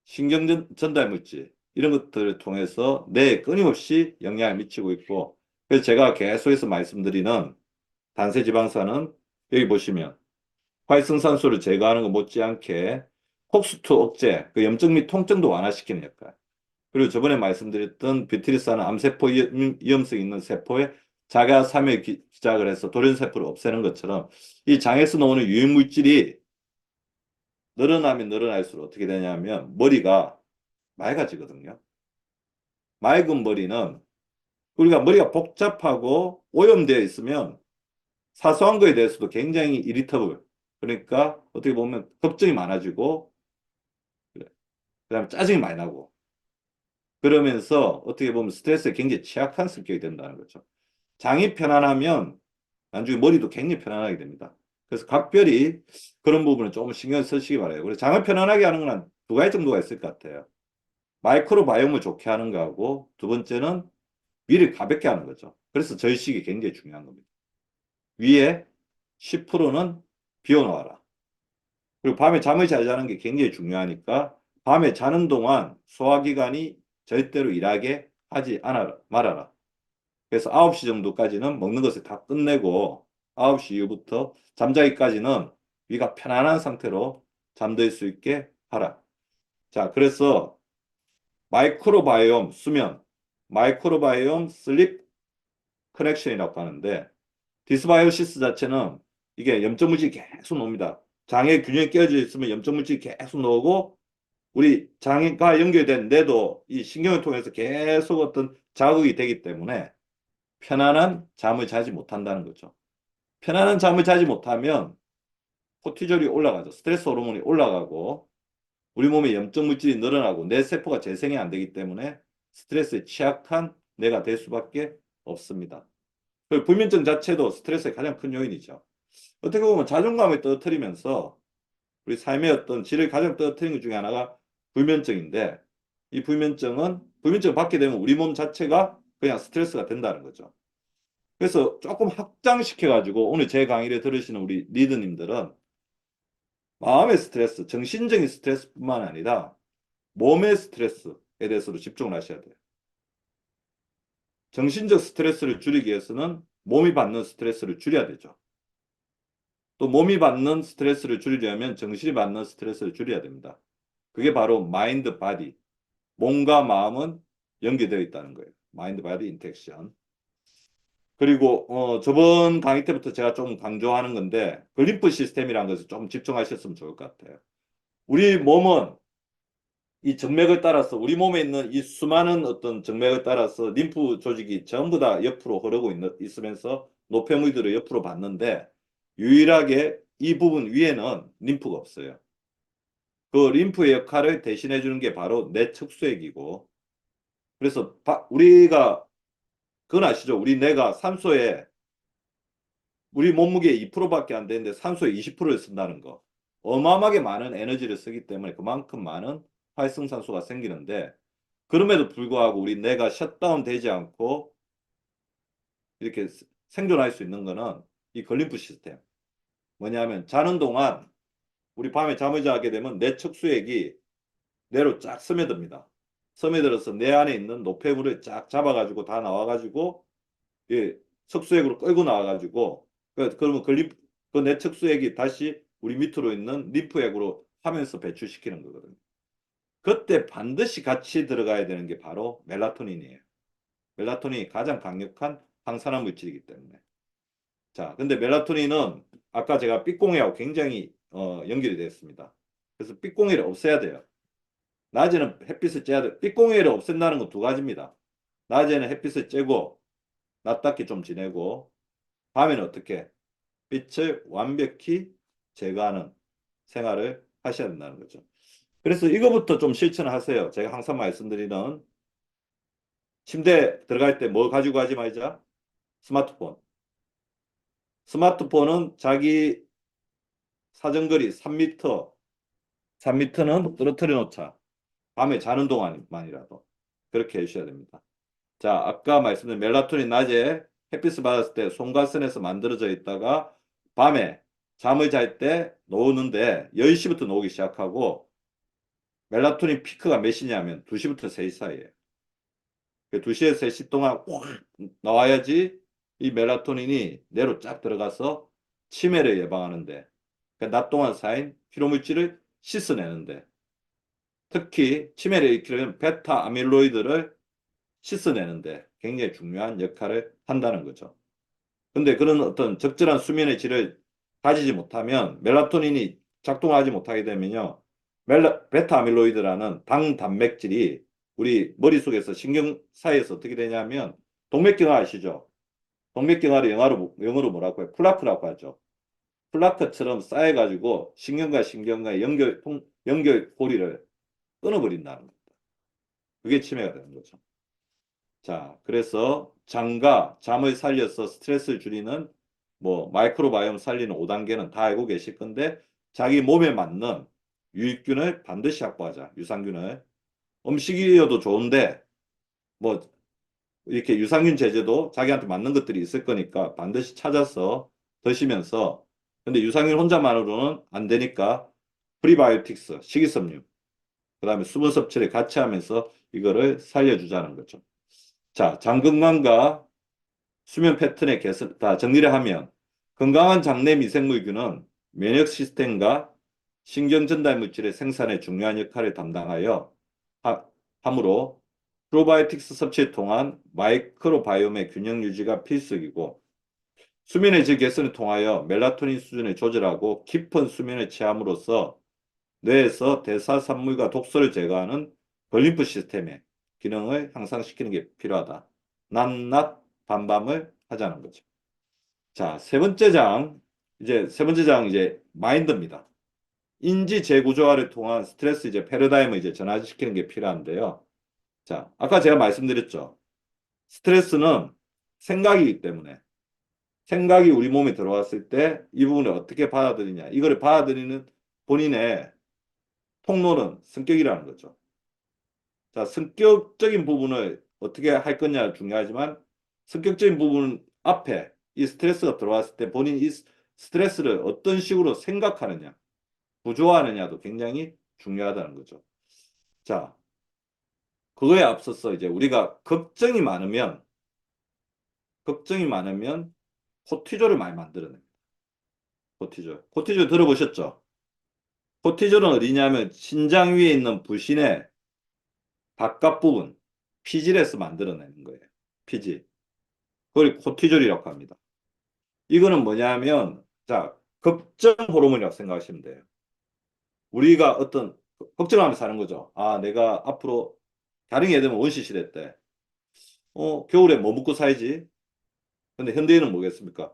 신경 전달 물질 이런 것들을 통해서 뇌에 끊임없이 영향을 미치고 있고 그래서 제가 계속해서 말씀드리는 단세지방산은 여기 보시면 활성산소를 제거하는 것 못지않게 혹수투 억제, 그 염증 및 통증도 완화시키는 역할. 그리고 저번에 말씀드렸던 뷰티리스는 암세포 위험성 있는 세포에 자가 사멸 기작을 해서 돌연세포를 없애는 것처럼 이 장에서 나오는 유해물질이 늘어나면 늘어날수록 어떻게 되냐면 머리가 맑아지거든요. 맑은 머리는 우리가 머리가 복잡하고 오염되어 있으면 사소한 거에 대해서도 굉장히 이리터블. 그러니까 어떻게 보면 걱정이 많아지고 그다음에 짜증이 많이 나고 그러면서 어떻게 보면 스트레스에 굉장히 취약한 성격이 된다는 거죠. 장이 편안하면 나중에 머리도 굉장히 편안하게 됩니다. 그래서 각별히 그런 부분은 조금 신경 쓰시기 바라요. 그래서 장을 편안하게 하는 건 두 가지 정도가 있을 것 같아요. 마이크로바이옴을 좋게 하는 거하고 두 번째는 위를 가볍게 하는 거죠. 그래서 절식이 굉장히 중요한 겁니다. 위에 10%는 비워놓아라. 그리고 밤에 잠을 잘 자는 게 굉장히 중요하니까 밤에 자는 동안 소화기관이 절대로 일하게 하지 말아라. 그래서 9시 정도까지는 먹는 것을 다 끝내고 9시 이후부터 잠자기까지는 위가 편안한 상태로 잠들 수 있게 하라. 자, 그래서 마이크로바이옴 수면, 마이크로바이옴 슬립 커넥션이라고 하는데 디스바이오시스 자체는 이게 염증물질이 계속 나옵니다. 장의 균형이 깨어져 있으면 염증물질이 계속 나오고 우리 장과 연결된 뇌도 이 신경을 통해서 계속 어떤 자극이 되기 때문에 편안한 잠을 자지 못한다는 거죠. 편안한 잠을 자지 못하면 코티졸이 올라가죠. 스트레스 호르몬이 올라가고 우리 몸에 염증 물질이 늘어나고 뇌 세포가 재생이 안 되기 때문에 스트레스에 취약한 뇌가 될 수밖에 없습니다. 그리고 불면증 자체도 스트레스의 가장 큰 요인이죠. 어떻게 보면 자존감을 떨어뜨리면서 우리 삶의 어떤 질을 가장 떨어뜨리는 것 중에 하나가 불면증인데 이 불면증을 받게 되면 우리 몸 자체가 그냥 스트레스가 된다는 거죠. 그래서 조금 확장시켜가지고 오늘 제 강의를 들으시는 우리 리더님들은 마음의 스트레스, 정신적인 스트레스뿐만 아니라 몸의 스트레스에 대해서도 집중을 하셔야 돼요. 정신적 스트레스를 줄이기 위해서는 몸이 받는 스트레스를 줄여야 되죠. 또 몸이 받는 스트레스를 줄이려면 정신이 받는 스트레스를 줄여야 됩니다. 그게 바로 마인드 바디. 몸과 마음은 연계되어 있다는 거예요. 마인드 바디 인텍션. 그리고 저번 강의 때부터 제가 좀 강조하는 건데 글리프 시스템이라는 것을 좀 집중하셨으면 좋을 것 같아요. 우리 몸은 이 정맥을 따라서 우리 몸에 있는 이 수많은 어떤 정맥을 따라서 림프 조직이 전부 다 옆으로 흐르고 있으면서 노폐물들을 옆으로 받는데 유일하게 이 부분 위에는 림프가 없어요. 그 림프의 역할을 대신해 주는 게 바로 내척수액이고 그래서 우리가 그건 아시죠? 우리 뇌가 산소에 우리 몸무게의 2%밖에 안 되는데 산소의 20%를 쓴다는 거. 어마어마하게 많은 에너지를 쓰기 때문에 그만큼 많은 활성산소가 생기는데 그럼에도 불구하고 우리 뇌가 셧다운 되지 않고 이렇게 생존할 수 있는 거는 이 걸림프 시스템. 뭐냐면 자는 동안 우리 밤에 잠을 자게 되면 뇌 척수액이 뇌로 쫙 스며듭니다. 스며들어서 뇌 안에 있는 노폐물을 쫙 잡아가지고 다 나와가지고 예, 척수액으로 끌고 나와가지고 그러면 그 내척수액이 다시 우리 밑으로 있는 림프액으로 하면서 배출시키는 거거든요. 그때 반드시 같이 들어가야 되는 게 바로 멜라토닌이에요. 멜라토닌이 가장 강력한 항산화 물질이기 때문에. 자, 근데 멜라토닌은 아까 제가 삐공해하고 굉장히 연결이 되어 있습니다. 그래서 삐공해를 없애야 돼요. 낮에는 햇빛을 쬐야 돼요. 삐공해를 없앤다는 건 두 가지입니다. 낮에는 햇빛을 쬐고 낮답게 좀 지내고 밤에는 어떻게 빛을 완벽히 제거하는 생활을 하셔야 된다는 거죠. 그래서 이거부터 좀 실천을 하세요. 제가 항상 말씀드리는 침대 들어갈 때 뭐 가지고 가지 말자? 스마트폰. 스마트폰은 자기 사정거리 3m, 3m는 떨어뜨려 놓자. 밤에 자는 동안만이라도. 그렇게 해주셔야 됩니다. 자, 아까 말씀드린 멜라토닌 낮에 햇빛을 받았을 때 송가선에서 만들어져 있다가 밤에 잠을 잘 때 놓는데 10시부터 놓기 시작하고 멜라토닌 피크가 몇 시냐면 2시부터 3시 사이에요. 2시에서 3시 동안 확 나와야지 이 멜라토닌이 뇌로 쫙 들어가서 치매를 예방하는데, 그러니까 낮 동안 쌓인 피로물질을 씻어내는데, 특히 치매를 일으키는 베타 아밀로이드를 씻어내는데 굉장히 중요한 역할을 한다는 거죠. 근데 그런 어떤 적절한 수면의 질을 가지지 못하면 멜라토닌이 작동하지 못하게 되면요. 베타 아밀로이드라는 당 단백질이 우리 머릿속에서 신경사에서 어떻게 되냐면 동맥경화 아시죠? 동맥경화를 영어로 뭐라고 해요? 플라크라고 하죠. 플라크처럼 쌓여가지고 신경과 신경과의 연결고리를 끊어버린다는 겁니다. 그게 치매가 되는 거죠. 자, 그래서 장과 잠을 살려서 스트레스를 줄이는 뭐 마이크로바이옴 살리는 5단계는 다 알고 계실 건데 자기 몸에 맞는 유익균을 반드시 확보하자. 유산균을. 음식이어도 좋은데 뭐 이렇게 유산균 제제도 자기한테 맞는 것들이 있을 거니까 반드시 찾아서 드시면서 근데 유산균 혼자만으로는 안 되니까 프리바이오틱스, 식이섬유, 그다음에 수분 섭취를 같이 하면서 이거를 살려주자는 거죠. 자, 장 건강과 수면 패턴의 개선 다 정리를 하면 건강한 장내 미생물균은 면역 시스템과 신경 전달 물질의 생산에 중요한 역할을 담당하여 하므로 프로바이오틱스 섭취를 통한 마이크로바이옴의 균형 유지가 필수이고 수면의 질 개선을 통하여 멜라토닌 수준을 조절하고 깊은 수면을 취함으로써 뇌에서 대사산물과 독소를 제거하는 걸림프 시스템의 기능을 향상시키는 게 필요하다. 낮낮 밤밤을 하자는 거죠. 자, 세 번째 장 이제 마인드입니다. 인지 재구조화를 통한 스트레스 이제 패러다임을 이제 전환시키는 게 필요한데요. 자, 아까 제가 말씀드렸죠. 스트레스는 생각이기 때문에 생각이 우리 몸에 들어왔을 때 이 부분을 어떻게 받아들이냐. 이거를 받아들이는 본인의 통로는 성격이라는 거죠. 자, 성격적인 부분을 어떻게 할 거냐 중요하지만 성격적인 부분 앞에 이 스트레스가 들어왔을 때 본인이 이 스트레스를 어떤 식으로 생각하느냐, 구조하느냐도 굉장히 중요하다는 거죠. 자, 그거에 앞서서 이제 우리가 걱정이 많으면 코티졸을 많이 만들어냅니다. 코티졸. 코티졸 들어보셨죠? 코티졸은 어디냐면 신장 위에 있는 부신의 바깥 부분, 피질에서 만들어내는 거예요. 피질. 그걸 코티졸이라고 합니다. 이거는 뭐냐면, 자, 걱정 호르몬이라고 생각하시면 돼요. 우리가 어떤 걱정하면서 사는 거죠. 아, 내가 앞으로 다른 애들은 원시시대 때, 겨울에 뭐 먹고 살지? 근데 현대인은 뭐겠습니까?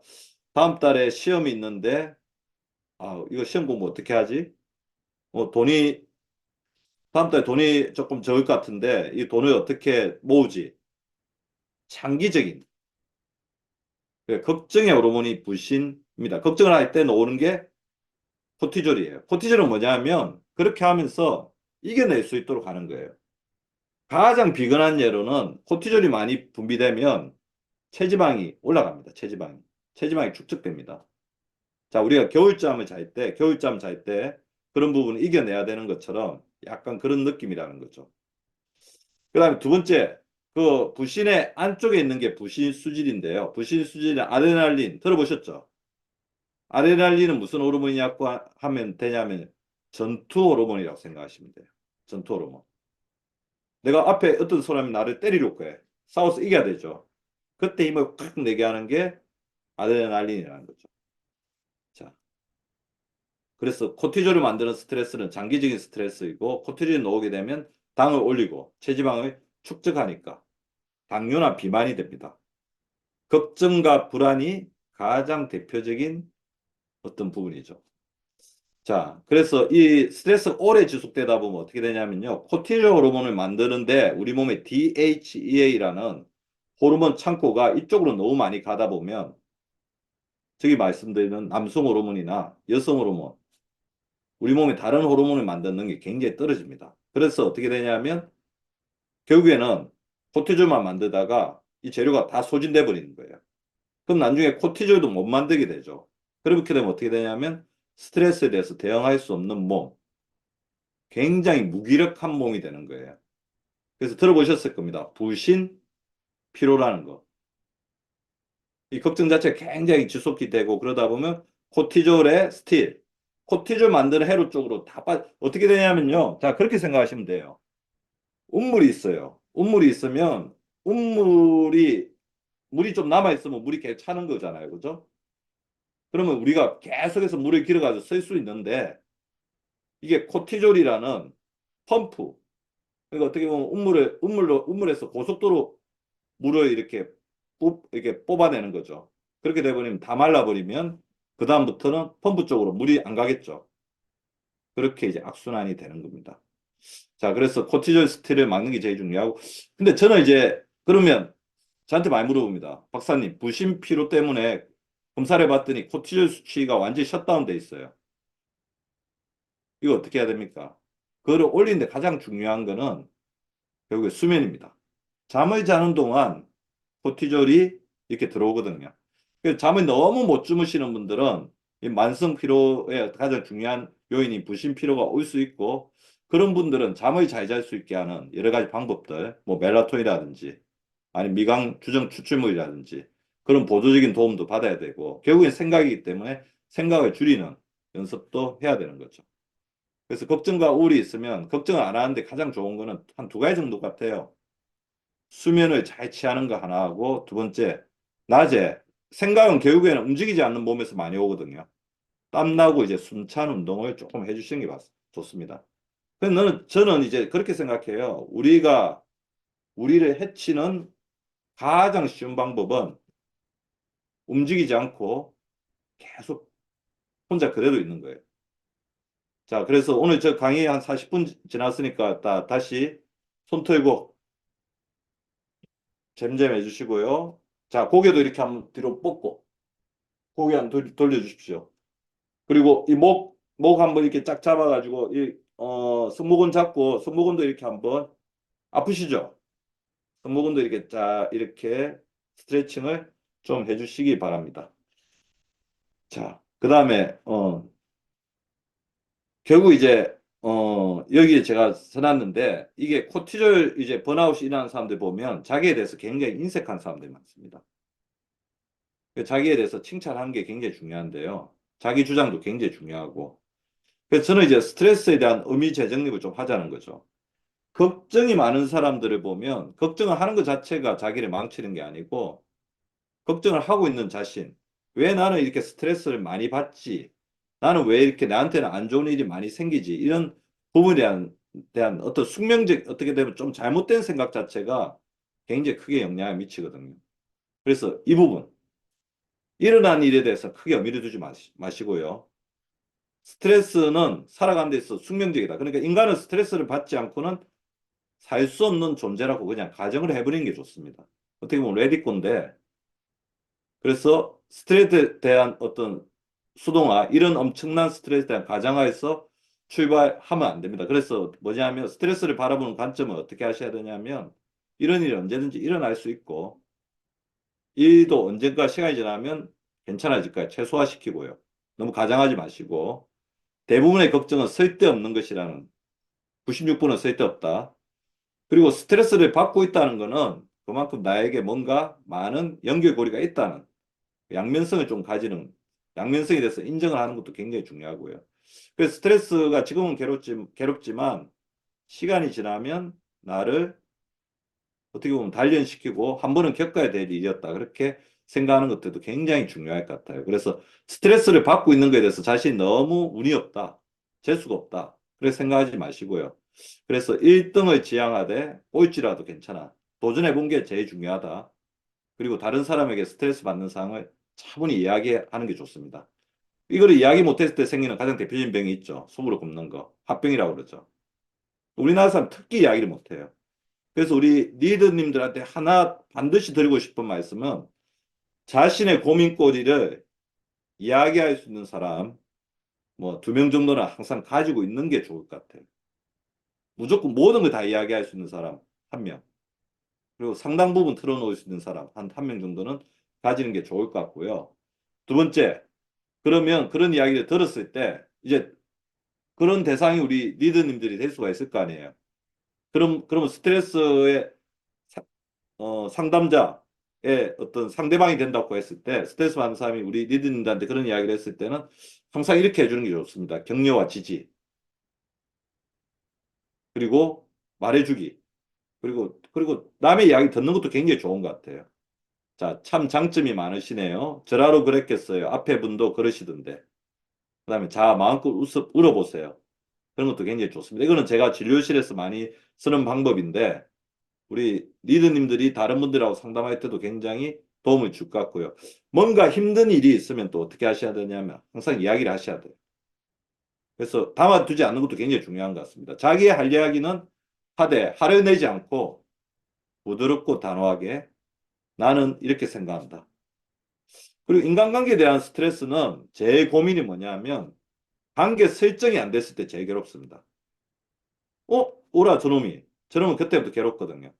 다음 달에 시험이 있는데, 아, 이거 시험 공부 어떻게 하지? 어, 돈이, 다음 달에 돈이 조금 적을 것 같은데, 이 돈을 어떻게 모으지? 장기적인, 걱정의 호르몬이 부신입니다. 걱정을 할 때 나오는 게 코티졸이에요. 코티졸은 뭐냐면 그렇게 하면서 이겨낼 수 있도록 하는 거예요. 가장 비근한 예로는 코티졸이 많이 분비되면 체지방이 올라갑니다. 체지방이 축적됩니다. 자, 우리가 겨울잠 잘 때 그런 부분을 이겨내야 되는 것처럼 약간 그런 느낌이라는 거죠. 그다음에 두 번째, 그 부신의 안쪽에 있는 게 부신 수질인데요. 부신 수질은 아드레날린 들어보셨죠? 아드레날린은 무슨 호르몬이냐고 하면 되냐면 전투 호르몬이라고 생각하시면 돼요. 전투 호르몬. 내가 앞에 어떤 사람이 나를 때리려 해. 싸워서 이겨야 되죠. 그때 힘을 팍 내게 하는 게 아드레날린이라는 거죠. 자, 그래서 코티졸을 만드는 스트레스는 장기적인 스트레스이고 코티졸이 나오게 되면 당을 올리고 체지방을 축적하니까 당뇨나 비만이 됩니다. 걱정과 불안이 가장 대표적인 어떤 부분이죠. 자, 그래서 이 스트레스가 오래 지속되다 보면 어떻게 되냐면요. 코티졸 호르몬을 만드는데 우리 몸에 DHEA라는 호르몬 창고가 이쪽으로 너무 많이 가다 보면 저기 말씀드리는 남성 호르몬이나 여성 호르몬, 우리 몸에 다른 호르몬을 만드는 게 굉장히 떨어집니다. 그래서 어떻게 되냐면 결국에는 코티졸만 만들다가 이 재료가 다 소진돼 버리는 거예요. 그럼 나중에 코티졸도 못 만들게 되죠. 그렇게 되면 어떻게 되냐면 스트레스에 대해서 대응할 수 없는 몸, 굉장히 무기력한 몸이 되는 거예요. 그래서 들어보셨을 겁니다. 부신, 피로라는 거. 이 걱정 자체가 굉장히 지속이 되고 그러다 보면 코티졸의 스틸, 코티졸 만드는 회로 쪽으로 어떻게 되냐면요. 자, 그렇게 생각하시면 돼요. 운물이 있어요. 운물이 있으면 운물이 물이 좀 남아 있으면 물이 계속 차는 거잖아요. 그죠? 그러면 우리가 계속해서 물을 길어가지고 쓸 수 있는데 이게 코티졸이라는 펌프. 그러니까 어떻게 보면 운물에서 고속도로 물을 이렇게 뽑아내는 거죠. 그렇게 돼버리면 다 말라버리면 그다음부터는 펌프 쪽으로 물이 안 가겠죠. 그렇게 이제 악순환이 되는 겁니다. 자, 그래서 코티졸 스틸을 막는 게 제일 중요하고. 근데 저는 이제 그러면 저한테 많이 물어봅니다. 박사님, 부신 피로 때문에 검사를 해봤더니 코티졸 수치가 완전히 셧다운 돼 있어요. 이거 어떻게 해야 됩니까? 그거를 올리는데 가장 중요한 거는 결국에 수면입니다. 잠을 자는 동안 코티졸이 이렇게 들어오거든요. 그래서 잠을 너무 못 주무시는 분들은 이 만성 피로의 가장 중요한 요인이 부신 피로가 올 수 있고 그런 분들은 잠을 잘 잘 수 있게 하는 여러 가지 방법들, 뭐 멜라토닌이라든지 아니 미강 주정 추출물이라든지 그런 보조적인 도움도 받아야 되고 결국엔 생각이기 때문에 생각을 줄이는 연습도 해야 되는 거죠. 그래서 걱정과 우울이 있으면 걱정을 안 하는데 가장 좋은 거는 한 두 가지 정도 같아요. 수면을 잘 취하는 거 하나 하고 두 번째 낮에 생각은 결국에는 움직이지 않는 몸에서 많이 오거든요. 땀나고 이제 숨찬 운동을 조금 해주시는 게 좋습니다. 그래서 저는 이제 그렇게 생각해요. 우리를 해치는 가장 쉬운 방법은 움직이지 않고 계속 혼자 그대로 있는 거예요. 자, 그래서 오늘 저 강의 한 40분 지났으니까 다시 손 털고 잼잼 해주시고요. 자, 고개도 이렇게 한번 뒤로 뻗고 고개 한번 돌려주십시오. 그리고 이 목 한번 이렇게 쫙 잡아가지고 승모근 잡고 승모근도 이렇게 한번 아프시죠? 승모근도 이렇게 쫙 이렇게 스트레칭을 좀 해주시기 바랍니다. 자, 그 다음에 결국 이제 여기에 제가 써놨는데 이게 코티졸 이제 번아웃이 일어나는 사람들 보면 자기에 대해서 굉장히 인색한 사람들이 많습니다. 자기에 대해서 칭찬하는 게 굉장히 중요한데요. 자기 주장도 굉장히 중요하고. 그래서 저는 이제 스트레스에 대한 의미 재정립을 좀 하자는 거죠. 걱정이 많은 사람들을 보면 걱정을 하는 것 자체가 자기를 망치는 게 아니고 걱정을 하고 있는 자신. 왜 나는 이렇게 스트레스를 많이 받지? 나는 왜 이렇게 나한테는 안 좋은 일이 많이 생기지? 이런 부분에 대한 어떤 숙명적, 어떻게 되면 좀 잘못된 생각 자체가 굉장히 크게 영향을 미치거든요. 그래서 이 부분, 일어난 일에 대해서 크게 의미를 두지 마시고요. 스트레스는 살아가는 데 있어서 숙명적이다. 그러니까 인간은 스트레스를 받지 않고는 살 수 없는 존재라고 그냥 가정을 해버리는 게 좋습니다. 어떻게 보면 레디콘데 그래서 스트레스에 대한 어떤 수동화 이런 엄청난 스트레스에 대한 가정하에서 출발하면 안 됩니다. 그래서 뭐냐면 스트레스를 바라보는 관점을 어떻게 하셔야 되냐면 이런 일이 언제든지 일어날 수 있고 일도 언젠가 시간이 지나면 괜찮아질 거예요. 최소화시키고요. 너무 가장하지 마시고 대부분의 걱정은 쓸데없는 것이라는 96%는 쓸데없다. 그리고 스트레스를 받고 있다는 것은 그만큼 나에게 뭔가 많은 연결고리가 있다는 양면성을 좀 가지는 양면성에 대해서 인정을 하는 것도 굉장히 중요하고요. 그래서 스트레스가 지금은 괴롭지만 시간이 지나면 나를 어떻게 보면 단련시키고 한 번은 겪어야 될 일이었다. 그렇게 생각하는 것들도 굉장히 중요할 것 같아요. 그래서 스트레스를 받고 있는 것에 대해서 자신이 너무 운이 없다. 재수가 없다. 그렇게 생각하지 마시고요. 그래서 1등을 지향하되 꼴찌라도 괜찮아. 도전해 본 게 제일 중요하다. 그리고 다른 사람에게 스트레스 받는 상황을 차분히 이야기하는 게 좋습니다. 이거를 이야기 못했을 때 생기는 가장 대표적인 병이 있죠. 속으로 굽는 거. 화병이라고 그러죠. 우리나라 사람 특히 이야기를 못해요. 그래서 우리 리더님들한테 하나 반드시 드리고 싶은 말씀은 자신의 고민거리를 이야기할 수 있는 사람, 뭐 두 명 정도는 항상 가지고 있는 게 좋을 것 같아요. 무조건 모든 걸 다 이야기할 수 있는 사람 한 명. 그리고 상당 부분 털어놓을 수 있는 사람 한 명 정도는 가지는 게 좋을 것 같고요. 두 번째, 그러면 그런 이야기를 들었을 때 이제 그런 대상이 우리 리더님들이 될 수가 있을 거 아니에요. 그러면 스트레스에 상담자의 어떤 상대방이 된다고 했을 때 스트레스 받는 사람이 우리 리드님들한테 그런 이야기를 했을 때는 항상 이렇게 해주는 게 좋습니다. 격려와 지지. 그리고 말해주기. 그리고 남의 이야기 듣는 것도 굉장히 좋은 것 같아요. 자, 참 장점이 많으시네요. 저라도 그랬겠어요. 앞에 분도 그러시던데. 그다음에 자, 마음껏 울어보세요. 그런 것도 굉장히 좋습니다. 이거는 제가 진료실에서 많이 쓰는 방법인데 우리 리더님들이 다른 분들하고 상담할 때도 굉장히 도움을 줄 것 같고요. 뭔가 힘든 일이 있으면 또 어떻게 하셔야 되냐면 항상 이야기를 하셔야 돼요. 그래서 담아두지 않는 것도 굉장히 중요한 것 같습니다. 자기의 할 이야기는 하되 화를 내지 않고 부드럽고 단호하게 나는 이렇게 생각한다. 그리고 인간관계에 대한 스트레스는 제 고민이 뭐냐면 관계 설정이 안 됐을 때 제일 괴롭습니다. 오라 저놈이. 저놈은 그때부터 괴롭거든요.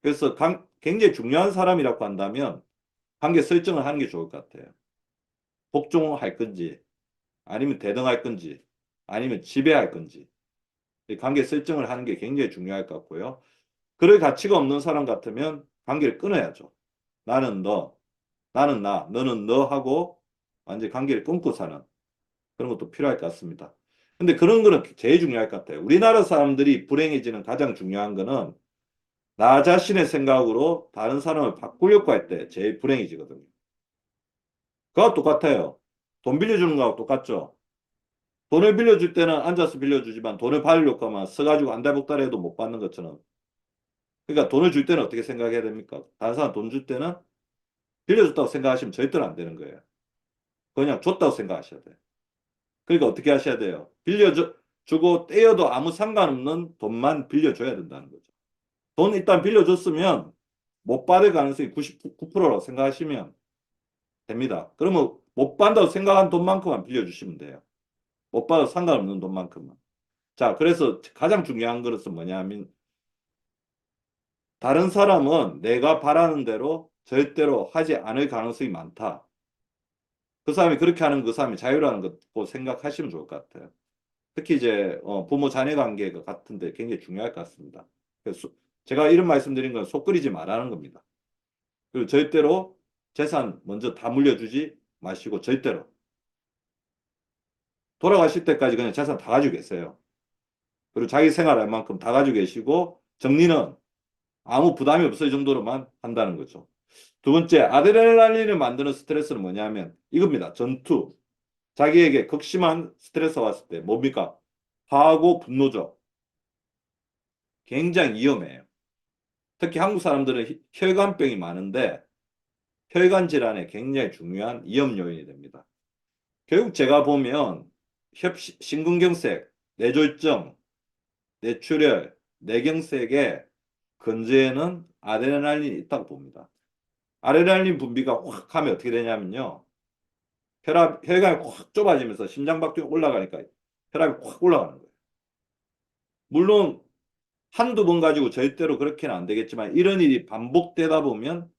그래서 굉장히 중요한 사람이라고 한다면 관계 설정을 하는 게 좋을 것 같아요. 복종할 건지 아니면 대등할 건지 아니면 지배할 건지 이 관계 설정을 하는 게 굉장히 중요할 것 같고요. 그럴 가치가 없는 사람 같으면 관계를 끊어야죠. 나는 너, 나는 나, 너는 너 하고 완전히 관계를 끊고 사는 그런 것도 필요할 것 같습니다. 근데 그런 거는 제일 중요할 것 같아요. 우리나라 사람들이 불행해지는 가장 중요한 거는 나 자신의 생각으로 다른 사람을 바꾸려고 할 때 제일 불행해지거든요. 그거 똑같아요. 돈 빌려주는 거하고 똑같죠. 돈을 빌려줄 때는 앉아서 빌려주지만 돈을 받으려고 하면 서가지고 안달복달 해도 못 받는 것처럼. 그러니까 돈을 줄 때는 어떻게 생각해야 됩니까? 다른 사람 돈 줄 때는 빌려줬다고 생각하시면 절대로 안 되는 거예요. 그냥 줬다고 생각하셔야 돼요. 그러니까 어떻게 하셔야 돼요? 빌려주고 떼어도 아무 상관없는 돈만 빌려줘야 된다는 거죠. 돈 일단 빌려줬으면 못 받을 가능성이 99%라고 생각하시면 됩니다. 그러면 못 받는다고 생각한 돈만큼만 빌려주시면 돼요. 못 받아도 상관없는 돈만큼만. 자, 그래서 가장 중요한 것은 뭐냐면 다른 사람은 내가 바라는 대로 절대로 하지 않을 가능성이 많다. 그 사람이 그렇게 하는 그 사람이 자유라는 것고 생각하시면 좋을 것 같아요. 특히 이제 부모 자녀 관계가 같은데 굉장히 중요할 것 같습니다. 그래서 제가 이런 말씀드린 건 속 끓이지 말라는 겁니다. 그리고 절대로 재산 먼저 다 물려주지 마시고 절대로 돌아가실 때까지 그냥 재산 다 가지고 계세요. 그리고 자기 생활할 만큼 다 가지고 계시고 정리는 아무 부담이 없을 정도로만 한다는 거죠. 두 번째, 아드레날린을 만드는 스트레스는 뭐냐면 이겁니다. 전투. 자기에게 극심한 스트레스가 왔을 때 뭡니까? 화하고 분노죠. 굉장히 위험해요. 특히 한국 사람들은 혈관병이 많은데 혈관 질환에 굉장히 중요한 위험 요인이 됩니다. 결국 제가 보면 심근경색, 뇌졸중, 뇌출혈, 뇌경색의 근저에는 아드레날린이 있다고 봅니다. 아드레날린 분비가 확 하면 어떻게 되냐면요. 혈관이 확 좁아지면서 심장박동이 올라가니까 혈압이 확 올라가는 거예요. 물론 한두 번 가지고 절대로 그렇게는 안 되겠지만 이런 일이 반복되다 보면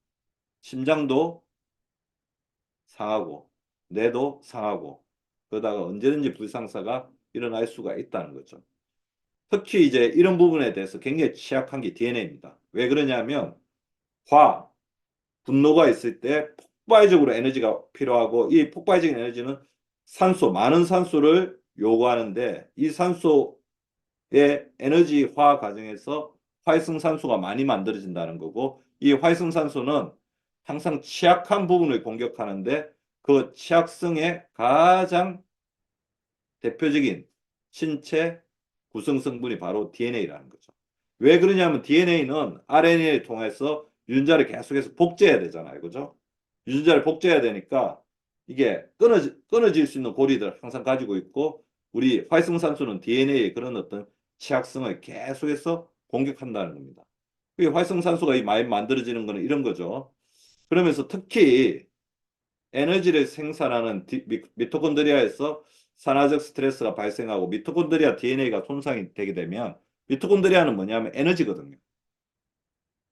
심장도 상하고 뇌도 상하고 그러다가 언제든지 불상사가 일어날 수가 있다는 거죠. 특히 이제 이런 부분에 대해서 굉장히 취약한 게 DNA입니다. 왜 그러냐면 화, 분노가 있을 때 폭발적으로 에너지가 필요하고 이 폭발적인 에너지는 산소, 많은 산소를 요구하는데 이 산소의 에너지화 과정에서 활성산소가 많이 만들어진다는 거고 이 활성산소는 항상 취약한 부분을 공격하는데 그 취약성의 가장 대표적인 신체 구성 성분이 바로 DNA라는 거죠. 왜 그러냐면 DNA는 RNA를 통해서 유전자를 계속해서 복제해야 되잖아요. 그죠? 유전자를 복제해야 되니까 이게 끊어질 수 있는 고리들 항상 가지고 있고 우리 활성산소는 DNA의 그런 어떤 취약성을 계속해서 공격한다는 겁니다. 그 활성산소가 많이 만들어지는 거는 이런 거죠. 그러면서 특히 에너지를 생산하는 미토콘드리아에서 산화적 스트레스가 발생하고 미토콘드리아 DNA가 손상이 되게 되면 미토콘드리아는 뭐냐면 에너지거든요.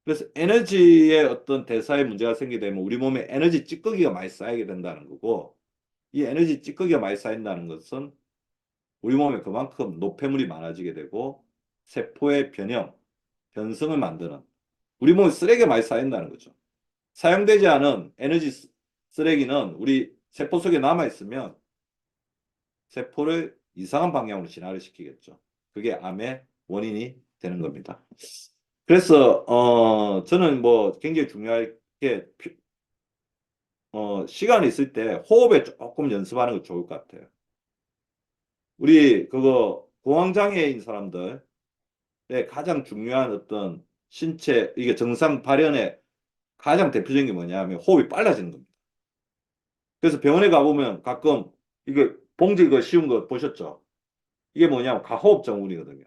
그래서 에너지의 어떤 대사에 문제가 생기게 되면 우리 몸에 에너지 찌꺼기가 많이 쌓이게 된다는 거고 이 에너지 찌꺼기가 많이 쌓인다는 것은 우리 몸에 그만큼 노폐물이 많아지게 되고 세포의 변형, 변성을 만드는 우리 몸에 쓰레기가 많이 쌓인다는 거죠. 사용되지 않은 에너지 쓰레기는 우리 세포 속에 남아 있으면 세포를 이상한 방향으로 진화를 시키겠죠. 그게 암의 원인이 되는 겁니다. 그래서 저는 뭐 굉장히 중요하게 시간이 있을 때 호흡에 조금 연습하는 거 좋을 것 같아요. 우리 그거 공황장애인 사람들의 가장 중요한 어떤 신체 이게 정상 발현의 가장 대표적인 게 뭐냐면 호흡이 빨라지는 겁니다. 그래서 병원에 가보면 가끔 이거 봉지 이거 씌운 거 보셨죠? 이게 뭐냐면 가호흡 증후군이거든요.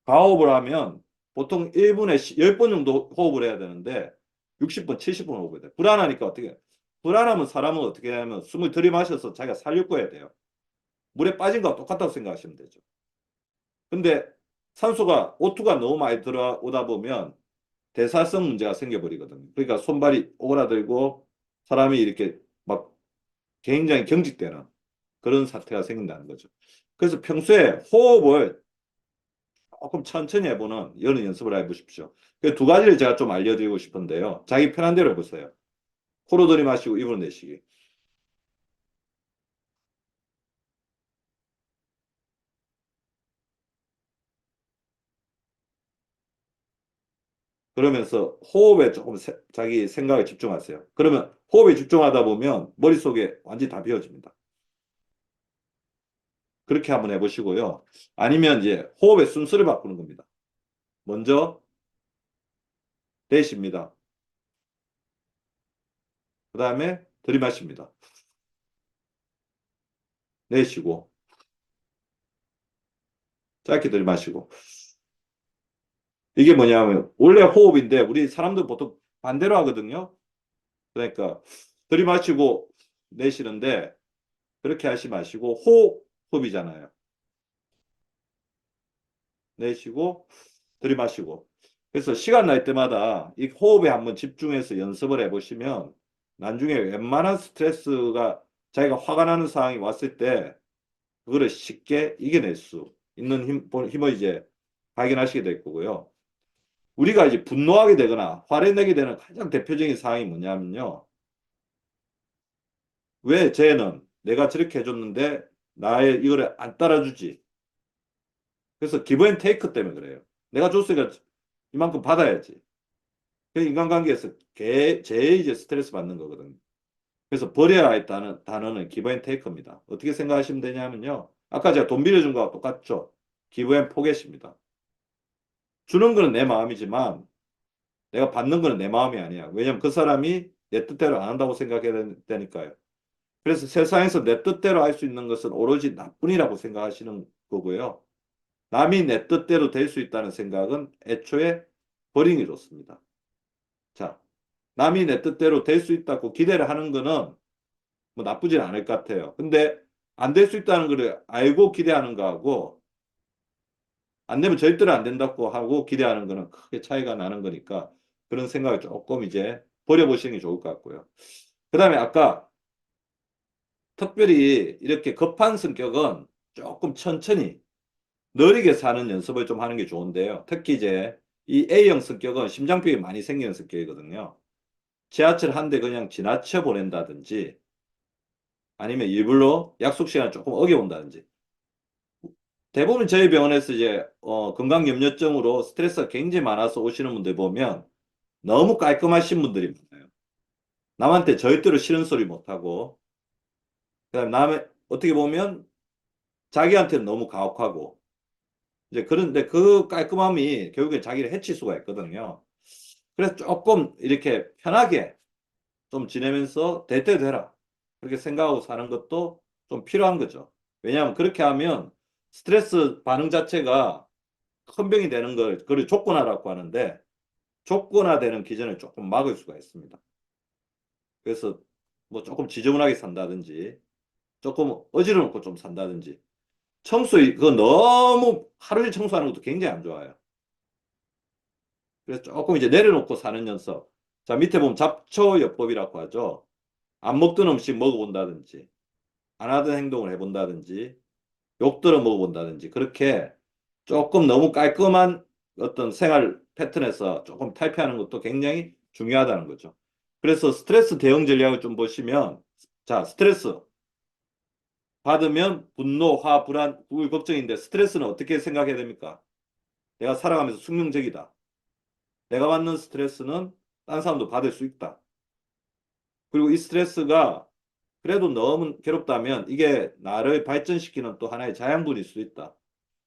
가호흡을 하면 보통 1분에 10번 정도 호흡을 해야 되는데 60번, 70번 호흡을 해야 돼. 불안하니까 어떻게 해? 불안하면 사람은 어떻게 하면 숨을 들이마셔서 자기가 살려고 해야 돼요. 물에 빠진 거와 똑같다고 생각하시면 되죠. 근데 산소가 O2가 너무 많이 들어오다 보면 대사성 문제가 생겨버리거든요. 그러니까 손발이 오그라들고 사람이 이렇게 막 굉장히 경직되는 그런 사태가 생긴다는 거죠. 그래서 평소에 호흡을 조금 천천히 해보는 이런 연습을 해보십시오. 그 두 가지를 제가 좀 알려드리고 싶은데요. 자기 편한 대로 해보세요. 코로 들이마시고 입으로 내쉬기. 그러면서 호흡에 조금 자기 생각에 집중하세요. 그러면 호흡에 집중하다 보면 머릿속에 완전히 다 비워집니다. 그렇게 한번 해보시고요. 아니면 이제 호흡의 순서를 바꾸는 겁니다. 먼저 내쉽니다. 그 다음에 들이마십니다. 내쉬고 짧게 들이마시고. 이게 뭐냐면 원래 호흡인데 우리 사람들 보통 반대로 하거든요. 그러니까 들이마시고 내쉬는데 그렇게 하시 마시고 호흡이잖아요. 내쉬고 들이마시고. 그래서 시간 날 때마다 이 호흡에 한번 집중해서 연습을 해보시면 나중에 웬만한 스트레스가 자기가 화가 나는 상황이 왔을 때 그거를 쉽게 이겨낼 수 있는 힘을 이제 발견하시게 될 거고요. 우리가 이제 분노하게 되거나 화를 내게 되는 가장 대표적인 상황이 뭐냐면요. 왜 쟤는 내가 저렇게 해줬는데 나의 이거를 안 따라주지? 그래서 기브 앤 테이크 때문에 그래요. 내가 줬으니까 이만큼 받아야지. 그 인간관계에서 제일 이제 스트레스 받는 거거든요. 그래서 버려야 할 단어는 기브 앤 테이크입니다. 어떻게 생각하시면 되냐면요. 아까 제가 돈 빌려준 거와 똑같죠. 기브 앤 포겟입니다. 주는 거는 내 마음이지만 내가 받는 거는 내 마음이 아니야. 왜냐면 그 사람이 내 뜻대로 안 한다고 생각해야 되니까요. 그래서 세상에서 내 뜻대로 할 수 있는 것은 오로지 나뿐이라고 생각하시는 거고요. 남이 내 뜻대로 될 수 있다는 생각은 애초에 버리는 게 좋습니다. 자, 남이 내 뜻대로 될 수 있다고 기대를 하는 거는 뭐 나쁘진 않을 것 같아요. 근데 안 될 수 있다는 걸 알고 기대하는 거하고 안 되면 절대로 안 된다고 하고 기대하는 거는 크게 차이가 나는 거니까 그런 생각을 조금 이제 버려보시는 게 좋을 것 같고요. 그 다음에 아까 특별히 이렇게 급한 성격은 조금 천천히 느리게 사는 연습을 좀 하는 게 좋은데요. 특히 이제 이 A형 성격은 심장병이 많이 생기는 성격이거든요. 지하철 한 대 그냥 지나쳐 보낸다든지 아니면 일부러 약속 시간 조금 어겨온다든지 대부분 저희 병원에서 이제 건강염려증으로 스트레스가 굉장히 많아서 오시는 분들 보면 너무 깔끔하신 분들이 많아요. 남한테 절대로 싫은 소리 못하고 그다음에 남의 어떻게 보면 자기한테는 너무 가혹하고 이제 그런데 그 깔끔함이 결국에 자기를 해칠 수가 있거든요. 그래서 조금 이렇게 편하게 좀 지내면서 될 때 되라 그렇게 생각하고 사는 것도 좀 필요한 거죠. 왜냐하면 그렇게 하면 스트레스 반응 자체가 큰 병이 되는 걸 그걸 조건화라고 하는데 조건화되는 기전을 조금 막을 수가 있습니다. 그래서 뭐 조금 지저분하게 산다든지 조금 어지러놓고 좀 산다든지 그거 너무 하루 종일 청소하는 것도 굉장히 안 좋아요. 그래서 조금 이제 내려놓고 사는 연습. 자, 밑에 보면 잡초요법이라고 하죠. 안 먹던 음식 먹어본다든지, 안 하던 행동을 해본다든지, 욕 들어 먹어본다든지, 그렇게 조금 너무 깔끔한 어떤 생활 패턴에서 조금 탈피하는 것도 굉장히 중요하다는 거죠. 그래서 스트레스 대응 전략을 좀 보시면, 자, 스트레스 받으면 분노, 화, 불안, 우울, 걱정인데 스트레스는 어떻게 생각해야 됩니까? 내가 살아가면서 숙명적이다. 내가 받는 스트레스는 딴 사람도 받을 수 있다. 그리고 이 스트레스가 그래도 너무 괴롭다면 이게 나를 발전시키는 또 하나의 자양분일 수 있다.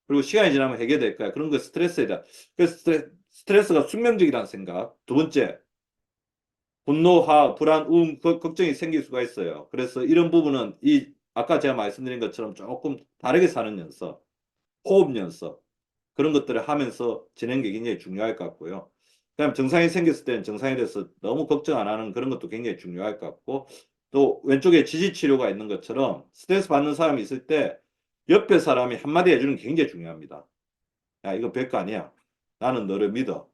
그리고 시간이 지나면 해결될 거야. 그런 거 스트레스에 대한. 그래서 스트레스가 숙명적이라는 생각. 두 번째, 분노와 불안, 우움, 걱정이 생길 수가 있어요. 그래서 이런 부분은 아까 제가 말씀드린 것처럼 조금 다르게 사는 연습, 호흡 연습, 그런 것들을 하면서 지내는 게 굉장히 중요할 것 같고요. 그다음 정상이 생겼을 때는 정상에 대해서 너무 걱정 안 하는 그런 것도 굉장히 중요할 것 같고, 또 왼쪽에 지지 치료가 있는 것처럼 스트레스 받는 사람이 있을 때 옆에 사람이 한마디 해주는 게 굉장히 중요합니다. 야, 이거 별거 아니야. 나는 너를 믿어.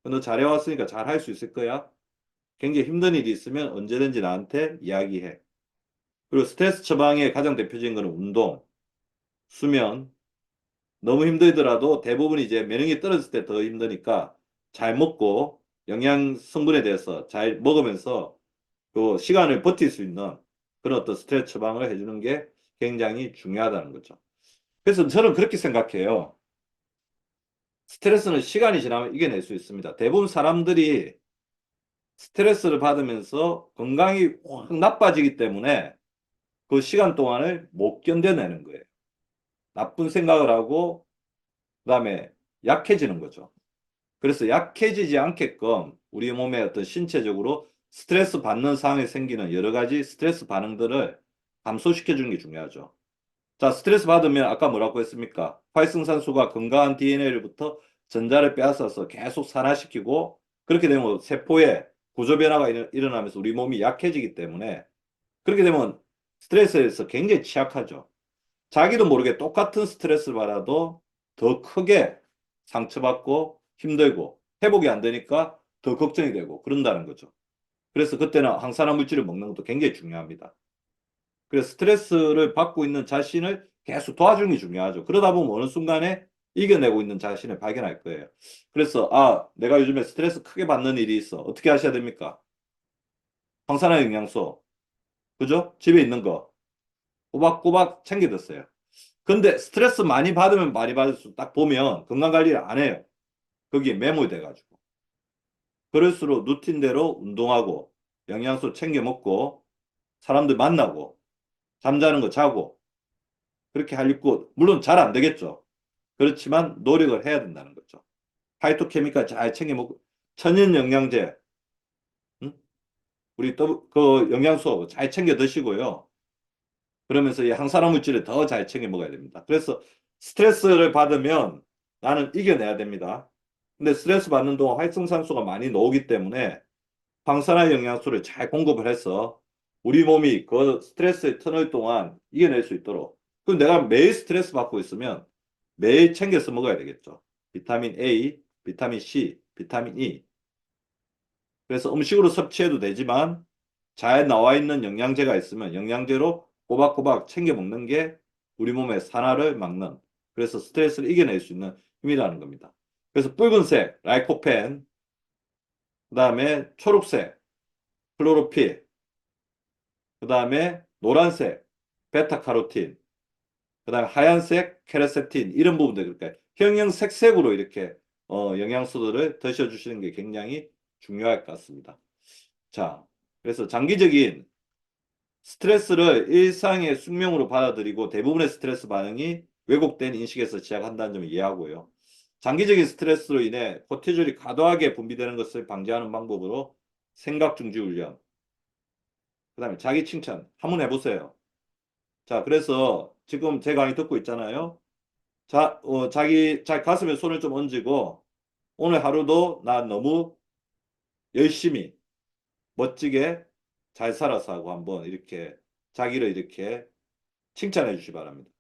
너 잘해왔으니까 잘할 수 있을 거야. 굉장히 힘든 일이 있으면 언제든지 나한테 이야기해. 그리고 스트레스 처방의 가장 대표적인 거는 운동, 수면. 너무 힘들더라도 대부분 이제 면역이 떨어질 때 더 힘드니까 잘 먹고 영양 성분에 대해서 잘 먹으면서 그 시간을 버틸 수 있는 그런 어떤 스트레스 처방을 해주는 게 굉장히 중요하다는 거죠. 그래서 저는 그렇게 생각해요. 스트레스는 시간이 지나면 이겨낼 수 있습니다. 대부분 사람들이 스트레스를 받으면서 건강이 확 나빠지기 때문에 그 시간 동안을 못 견뎌내는 거예요. 나쁜 생각을 하고 그다음에 약해지는 거죠. 그래서 약해지지 않게끔 우리 몸의 어떤 신체적으로 스트레스 받는 상황에 생기는 여러 가지 스트레스 반응들을 감소시켜 주는 게 중요하죠. 자, 스트레스 받으면 아까 뭐라고 했습니까? 활성산소가 건강한 DNA로부터 전자를 빼앗아서 계속 산화시키고 그렇게 되면 세포에 구조 변화가 일어나면서 우리 몸이 약해지기 때문에 그렇게 되면 스트레스에서 굉장히 취약하죠. 자기도 모르게 똑같은 스트레스를 받아도 더 크게 상처받고 힘들고 회복이 안 되니까 더 걱정이 되고 그런다는 거죠. 그래서 그때는 항산화 물질을 먹는 것도 굉장히 중요합니다. 그래서 스트레스를 받고 있는 자신을 계속 도와주는 게 중요하죠. 그러다 보면 어느 순간에 이겨내고 있는 자신을 발견할 거예요. 그래서 내가 요즘에 스트레스 크게 받는 일이 있어. 어떻게 하셔야 됩니까? 항산화 영양소, 그죠? 집에 있는 거 꼬박꼬박 챙겨 드세요. 근데 스트레스 많이 받으면 많이 받을수록 딱 보면 건강 관리를 안 해요. 거기에 매몰돼가지고. 그럴수록 루틴대로 운동하고 영양소 챙겨 먹고 사람들 만나고 잠자는 거 자고 그렇게 하려고 물론 잘 안 되겠죠. 그렇지만 노력을 해야 된다는 거죠. 파이토케미칼 잘 챙겨 먹고 천연 영양제, 응? 우리 또 그 영양소 잘 챙겨 드시고요. 그러면서 이 항산화 물질을 더 잘 챙겨 먹어야 됩니다. 그래서 스트레스를 받으면 나는 이겨내야 됩니다. 근데 스트레스 받는 동안 활성산소가 많이 나오기 때문에 항산화 영양소를 잘 공급을 해서 우리 몸이 그 스트레스의 터널 동안 이겨낼 수 있도록. 그럼 내가 매일 스트레스 받고 있으면 매일 챙겨서 먹어야 되겠죠. 비타민 A, 비타민 C, 비타민 E. 그래서 음식으로 섭취해도 되지만 잘 나와 있는 영양제가 있으면 영양제로 꼬박꼬박 챙겨 먹는 게 우리 몸의 산화를 막는 그래서 스트레스를 이겨낼 수 있는 힘이라는 겁니다. 그래서 붉은색 라이코펜, 그다음에 초록색 클로로필, 그다음에 노란색 베타카로틴, 그다음에 하얀색 케라세틴 이런 부분들 그러니까 형형색색으로 이렇게 영양소들을 드셔 주시는 게 굉장히 중요할 것 같습니다. 자, 그래서 장기적인 스트레스를 일상의 숙명으로 받아들이고 대부분의 스트레스 반응이 왜곡된 인식에서 시작한다는 점을 이해하고요. 장기적인 스트레스로 인해 코티졸이 과도하게 분비되는 것을 방지하는 방법으로 생각 중지 훈련, 그다음에 자기 칭찬 한번 해보세요. 자, 그래서 지금 제 강의 듣고 있잖아요. 자기 가슴에 손을 좀 얹고 오늘 하루도 나 너무 열심히 멋지게 잘 살아서 하고 한번 이렇게 자기를 이렇게 칭찬해 주시 기 바랍니다.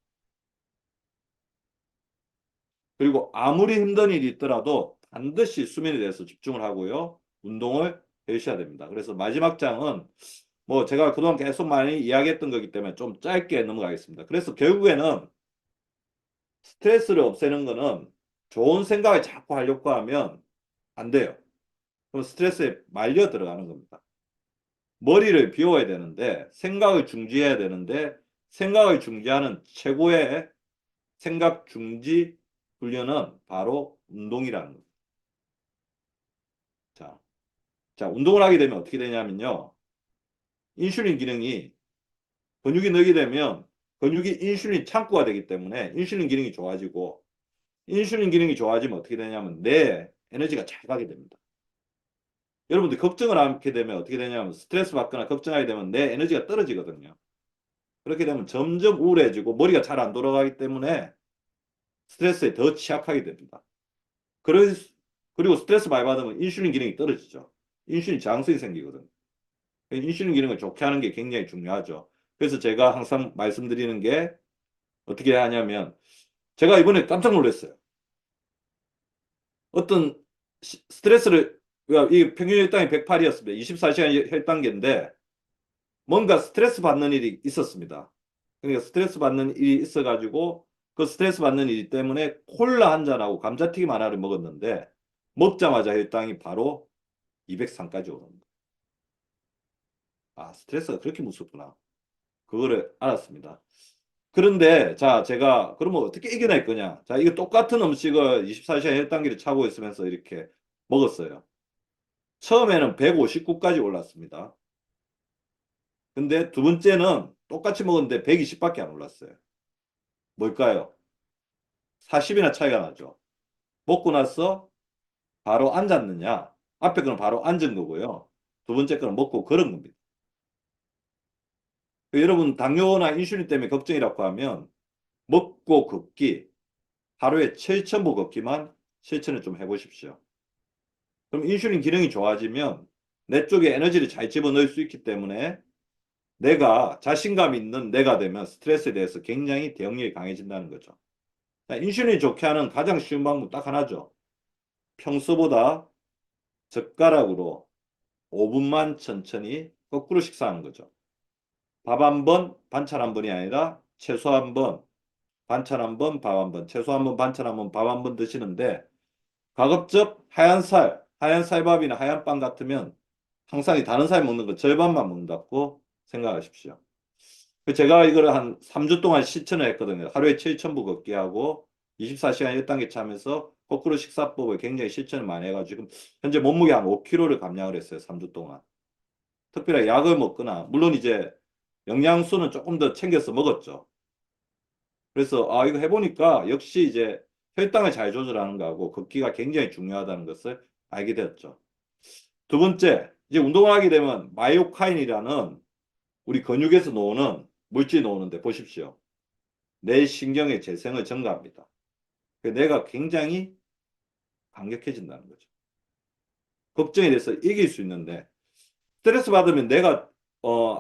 그리고 아무리 힘든 일이 있더라도 반드시 수면에 대해서 집중을 하고요. 운동을 해주셔야 됩니다. 그래서 마지막 장은 뭐 제가 그동안 계속 많이 이야기했던 거기 때문에 좀 짧게 넘어가겠습니다. 그래서 결국에는 스트레스를 없애는 거는 좋은 생각을 자꾸 하려고 하면 안 돼요. 그럼 스트레스에 말려 들어가는 겁니다. 머리를 비워야 되는데 생각을 중지해야 되는데 생각을 중지하는 최고의 생각 중지 훈련은 바로 운동이라는 겁니다. 자, 자, 운동을 하게 되면 어떻게 되냐면요. 인슐린 기능이 근육이 늘게 되면 근육이 인슐린 창구가 되기 때문에 인슐린 기능이 좋아지고 인슐린 기능이 좋아지면 어떻게 되냐면 내 에너지가 잘 가게 됩니다. 여러분들 걱정을 하게 되면 어떻게 되냐면 스트레스 받거나 걱정하게 되면 내 에너지가 떨어지거든요. 그렇게 되면 점점 우울해지고 머리가 잘 안 돌아가기 때문에 스트레스에 더 취약하게 됩니다. 그리고 스트레스 많이 받으면 인슐린 기능이 떨어지죠. 인슐린 저항성이 생기거든요. 인슐린 기능을 좋게 하는 게 굉장히 중요하죠. 그래서 제가 항상 말씀드리는 게 어떻게 하냐면 제가 이번에 깜짝 놀랐어요. 어떤 스트레스를 이 평균 혈당이 108이었습니다. 24시간 혈당계인데 뭔가 스트레스 받는 일이 있었습니다. 그러니까 스트레스 받는 일이 있어가지고 그 스트레스 받는 일 때문에 콜라 한 잔하고 감자튀김 하나를 먹었는데 먹자마자 혈당이 바로 203까지 오는 거예요. 아, 스트레스가 그렇게 무섭구나. 그거를 알았습니다. 그런데 자, 제가 그러면 어떻게 이겨낼 거냐? 자, 이거 똑같은 음식을 24시간 혈당기를 차고 있으면서 이렇게 먹었어요. 처음에는 159까지 올랐습니다. 근데 두 번째는 똑같이 먹었는데 120밖에 안 올랐어요. 뭘까요? 40이나 차이가 나죠. 먹고 나서 바로 앉았느냐? 앞에 거는 바로 앉은 거고요. 두 번째 거는 먹고 걸은 겁니다. 여러분 당뇨나 인슐린 때문에 걱정이라고 하면 먹고 걷기, 하루에 7,000보 걷기만 실천을 좀 해보십시오. 그럼 인슐린 기능이 좋아지면 내 쪽에 에너지를 잘 집어넣을 수 있기 때문에 내가 자신감 있는 내가 되면 스트레스에 대해서 굉장히 대응력이 강해진다는 거죠. 자, 인슐린이 좋게 하는 가장 쉬운 방법 딱 하나죠. 평소보다 젓가락으로 5분만 천천히 거꾸로 식사하는 거죠. 밥 한 번, 반찬 한 번이 아니라 채소 한 번, 반찬 한 번, 밥 한 번, 채소 한 번, 반찬 한 번, 밥 한 번 드시는데 가급적 하얀 쌀밥이나 하얀 빵 같으면 항상 이 다른 살 먹는 거 절반만 먹는다고 생각하십시오. 제가 이걸 한 3주 동안 실천을 했거든요. 하루에 7,000보 걷기 하고 24시간 1단계 차면서 거꾸로 식사법을 굉장히 실천을 많이 해가지고 현재 몸무게 한 5kg를 감량을 했어요. 3주 동안. 특별히 약을 먹거나 물론 이제 영양소는 조금 더 챙겨서 먹었죠. 그래서 아 이거 해보니까 역시 이제 혈당을 잘 조절하는 거하고 걷기가 굉장히 중요하다는 것을 알게 되었죠. 두 번째, 이제 운동을 하게 되면 마이오카인이라는 우리 근육에서 나오는 물질이 나오는데 보십시오. 내 신경의 재생을 증가합니다. 내가 굉장히 강력해진다는 거죠. 걱정에 대해서 이길 수 있는데 스트레스 받으면 내가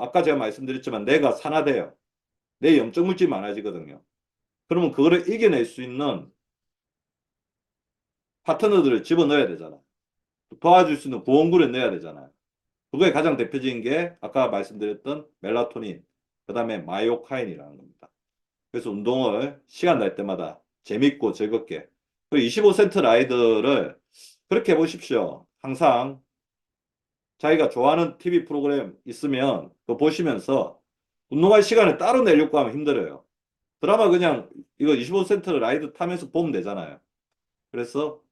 아까 제가 말씀드렸지만 내가 산화돼요. 내 염증 물질이 많아지거든요. 그러면 그거를 이겨낼 수 있는 파트너들을 집어넣어야 되잖아. 도와줄 수 있는 보험구를 넣어야 되잖아요. 그거의 가장 대표적인 게 아까 말씀드렸던 멜라토닌, 그 다음에 마이오카인이라는 겁니다. 그래서 운동을 시간 날 때마다 재밌고 즐겁게. 그 25센트 라이더를 그렇게 해보십시오. 항상 자기가 좋아하는 TV 프로그램 있으면 그거 보시면서 운동할 시간을 따로 내려고 하면 힘들어요. 드라마 그냥 이거 25센트 라이더 타면서 보면 되잖아요. 그래서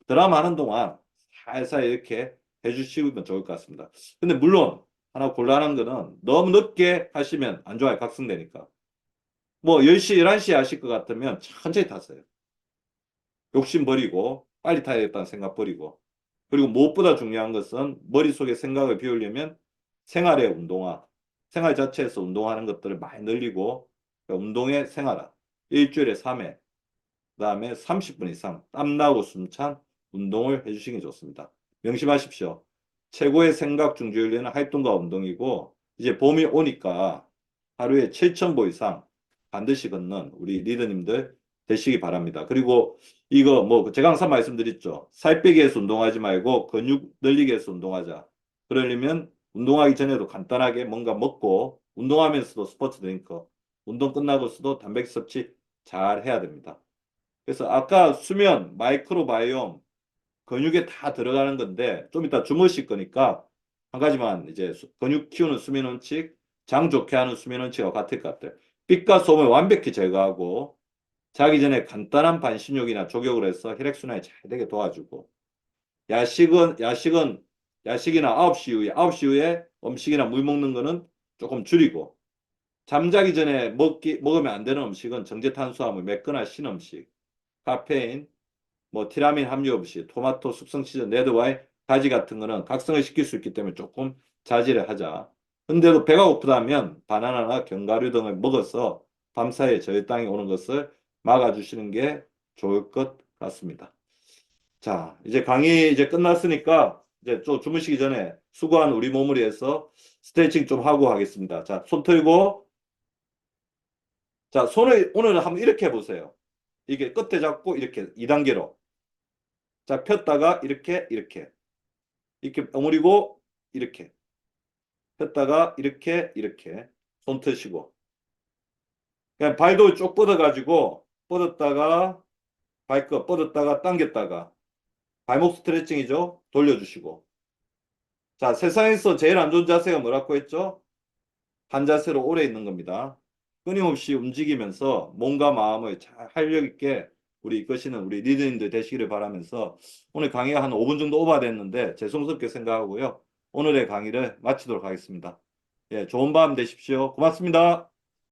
드라마 하는 동안 살살 이렇게 해주시면 좋을 것 같습니다. 근데 물론 하나 곤란한 거는 너무 늦게 하시면 안 좋아요. 각성되니까. 뭐 10시, 11시에 하실 것 같으면 천천히 타세요. 욕심 버리고 빨리 타야겠다는 생각 버리고 그리고 무엇보다 중요한 것은 머릿속에 생각을 비우려면 생활의 운동화 생활 자체에서 운동하는 것들을 많이 늘리고 그러니까 운동의 생활화 일주일에 3회 그다음에 30분 이상 땀나고 숨찬 운동을 해주시기 좋습니다. 명심하십시오. 최고의 생각 중지 훈련은 활동과 운동이고 이제 봄이 오니까 하루에 7,000보 이상 반드시 걷는 우리 리더님들 되시기 바랍니다. 그리고 이거 뭐 제가 항상 말씀드렸죠. 살 빼기 위해서 운동하지 말고 근육 늘리기 위해서 운동하자. 그러려면 운동하기 전에도 간단하게 뭔가 먹고 운동하면서도 스포츠 드링크, 운동 끝나고서도 단백질 섭취 잘 해야 됩니다. 그래서 아까 수면, 마이크로바이옴, 근육에 다 들어가는 건데 좀 이따 주무실 거니까 한 가지만 이제 근육 키우는 수면 원칙, 장 좋게 하는 수면 원칙하고 같을 것 같아요. 빛과 소음을 완벽히 제거하고 자기 전에 간단한 반신욕이나 족욕을 해서 혈액순환이 잘 되게 도와주고 야식이나 9시 이후에 음식이나 물 먹는 거는 조금 줄이고 잠자기 전에 먹으면 안 되는 음식은 정제탄수화물, 맵거나 신 음식, 카페인, 뭐 티라민 함유 없이 토마토, 숙성 치즈, 레드와인, 가지 같은 거는 각성을 시킬 수 있기 때문에 조금 자제를 하자. 근데도 배가 고프다면 바나나나 견과류 등을 먹어서 밤사이에 저혈당이 오는 것을 막아주시는 게 좋을 것 같습니다. 자, 이제 강의 이제 끝났으니까 이제 좀 주무시기 전에 수고한 우리 몸을 위해서 스트레칭 좀 하고 하겠습니다. 자, 손 털고 자, 손을 오늘 한번 이렇게 해보세요. 이게 끝에 잡고 이렇게 2단계로. 자, 폈다가 이렇게 오므리고 이렇게 폈다가 이렇게 손 트시고 그냥 발도 쭉 뻗어가지고 뻗었다가 발끝 뻗었다가 당겼다가 발목 스트레칭이죠. 돌려주시고 자, 세상에서 제일 안 좋은 자세가 뭐라고 했죠? 한 자세로 오래 있는 겁니다. 끊임없이 움직이면서 몸과 마음을 잘 활력 있게 우리 이끄시는 우리 리더님들 되시기를 바라면서 오늘 강의가 한 5분 정도 오버됐는데 죄송스럽게 생각하고요. 오늘의 강의를 마치도록 하겠습니다. 예, 좋은 밤 되십시오. 고맙습니다.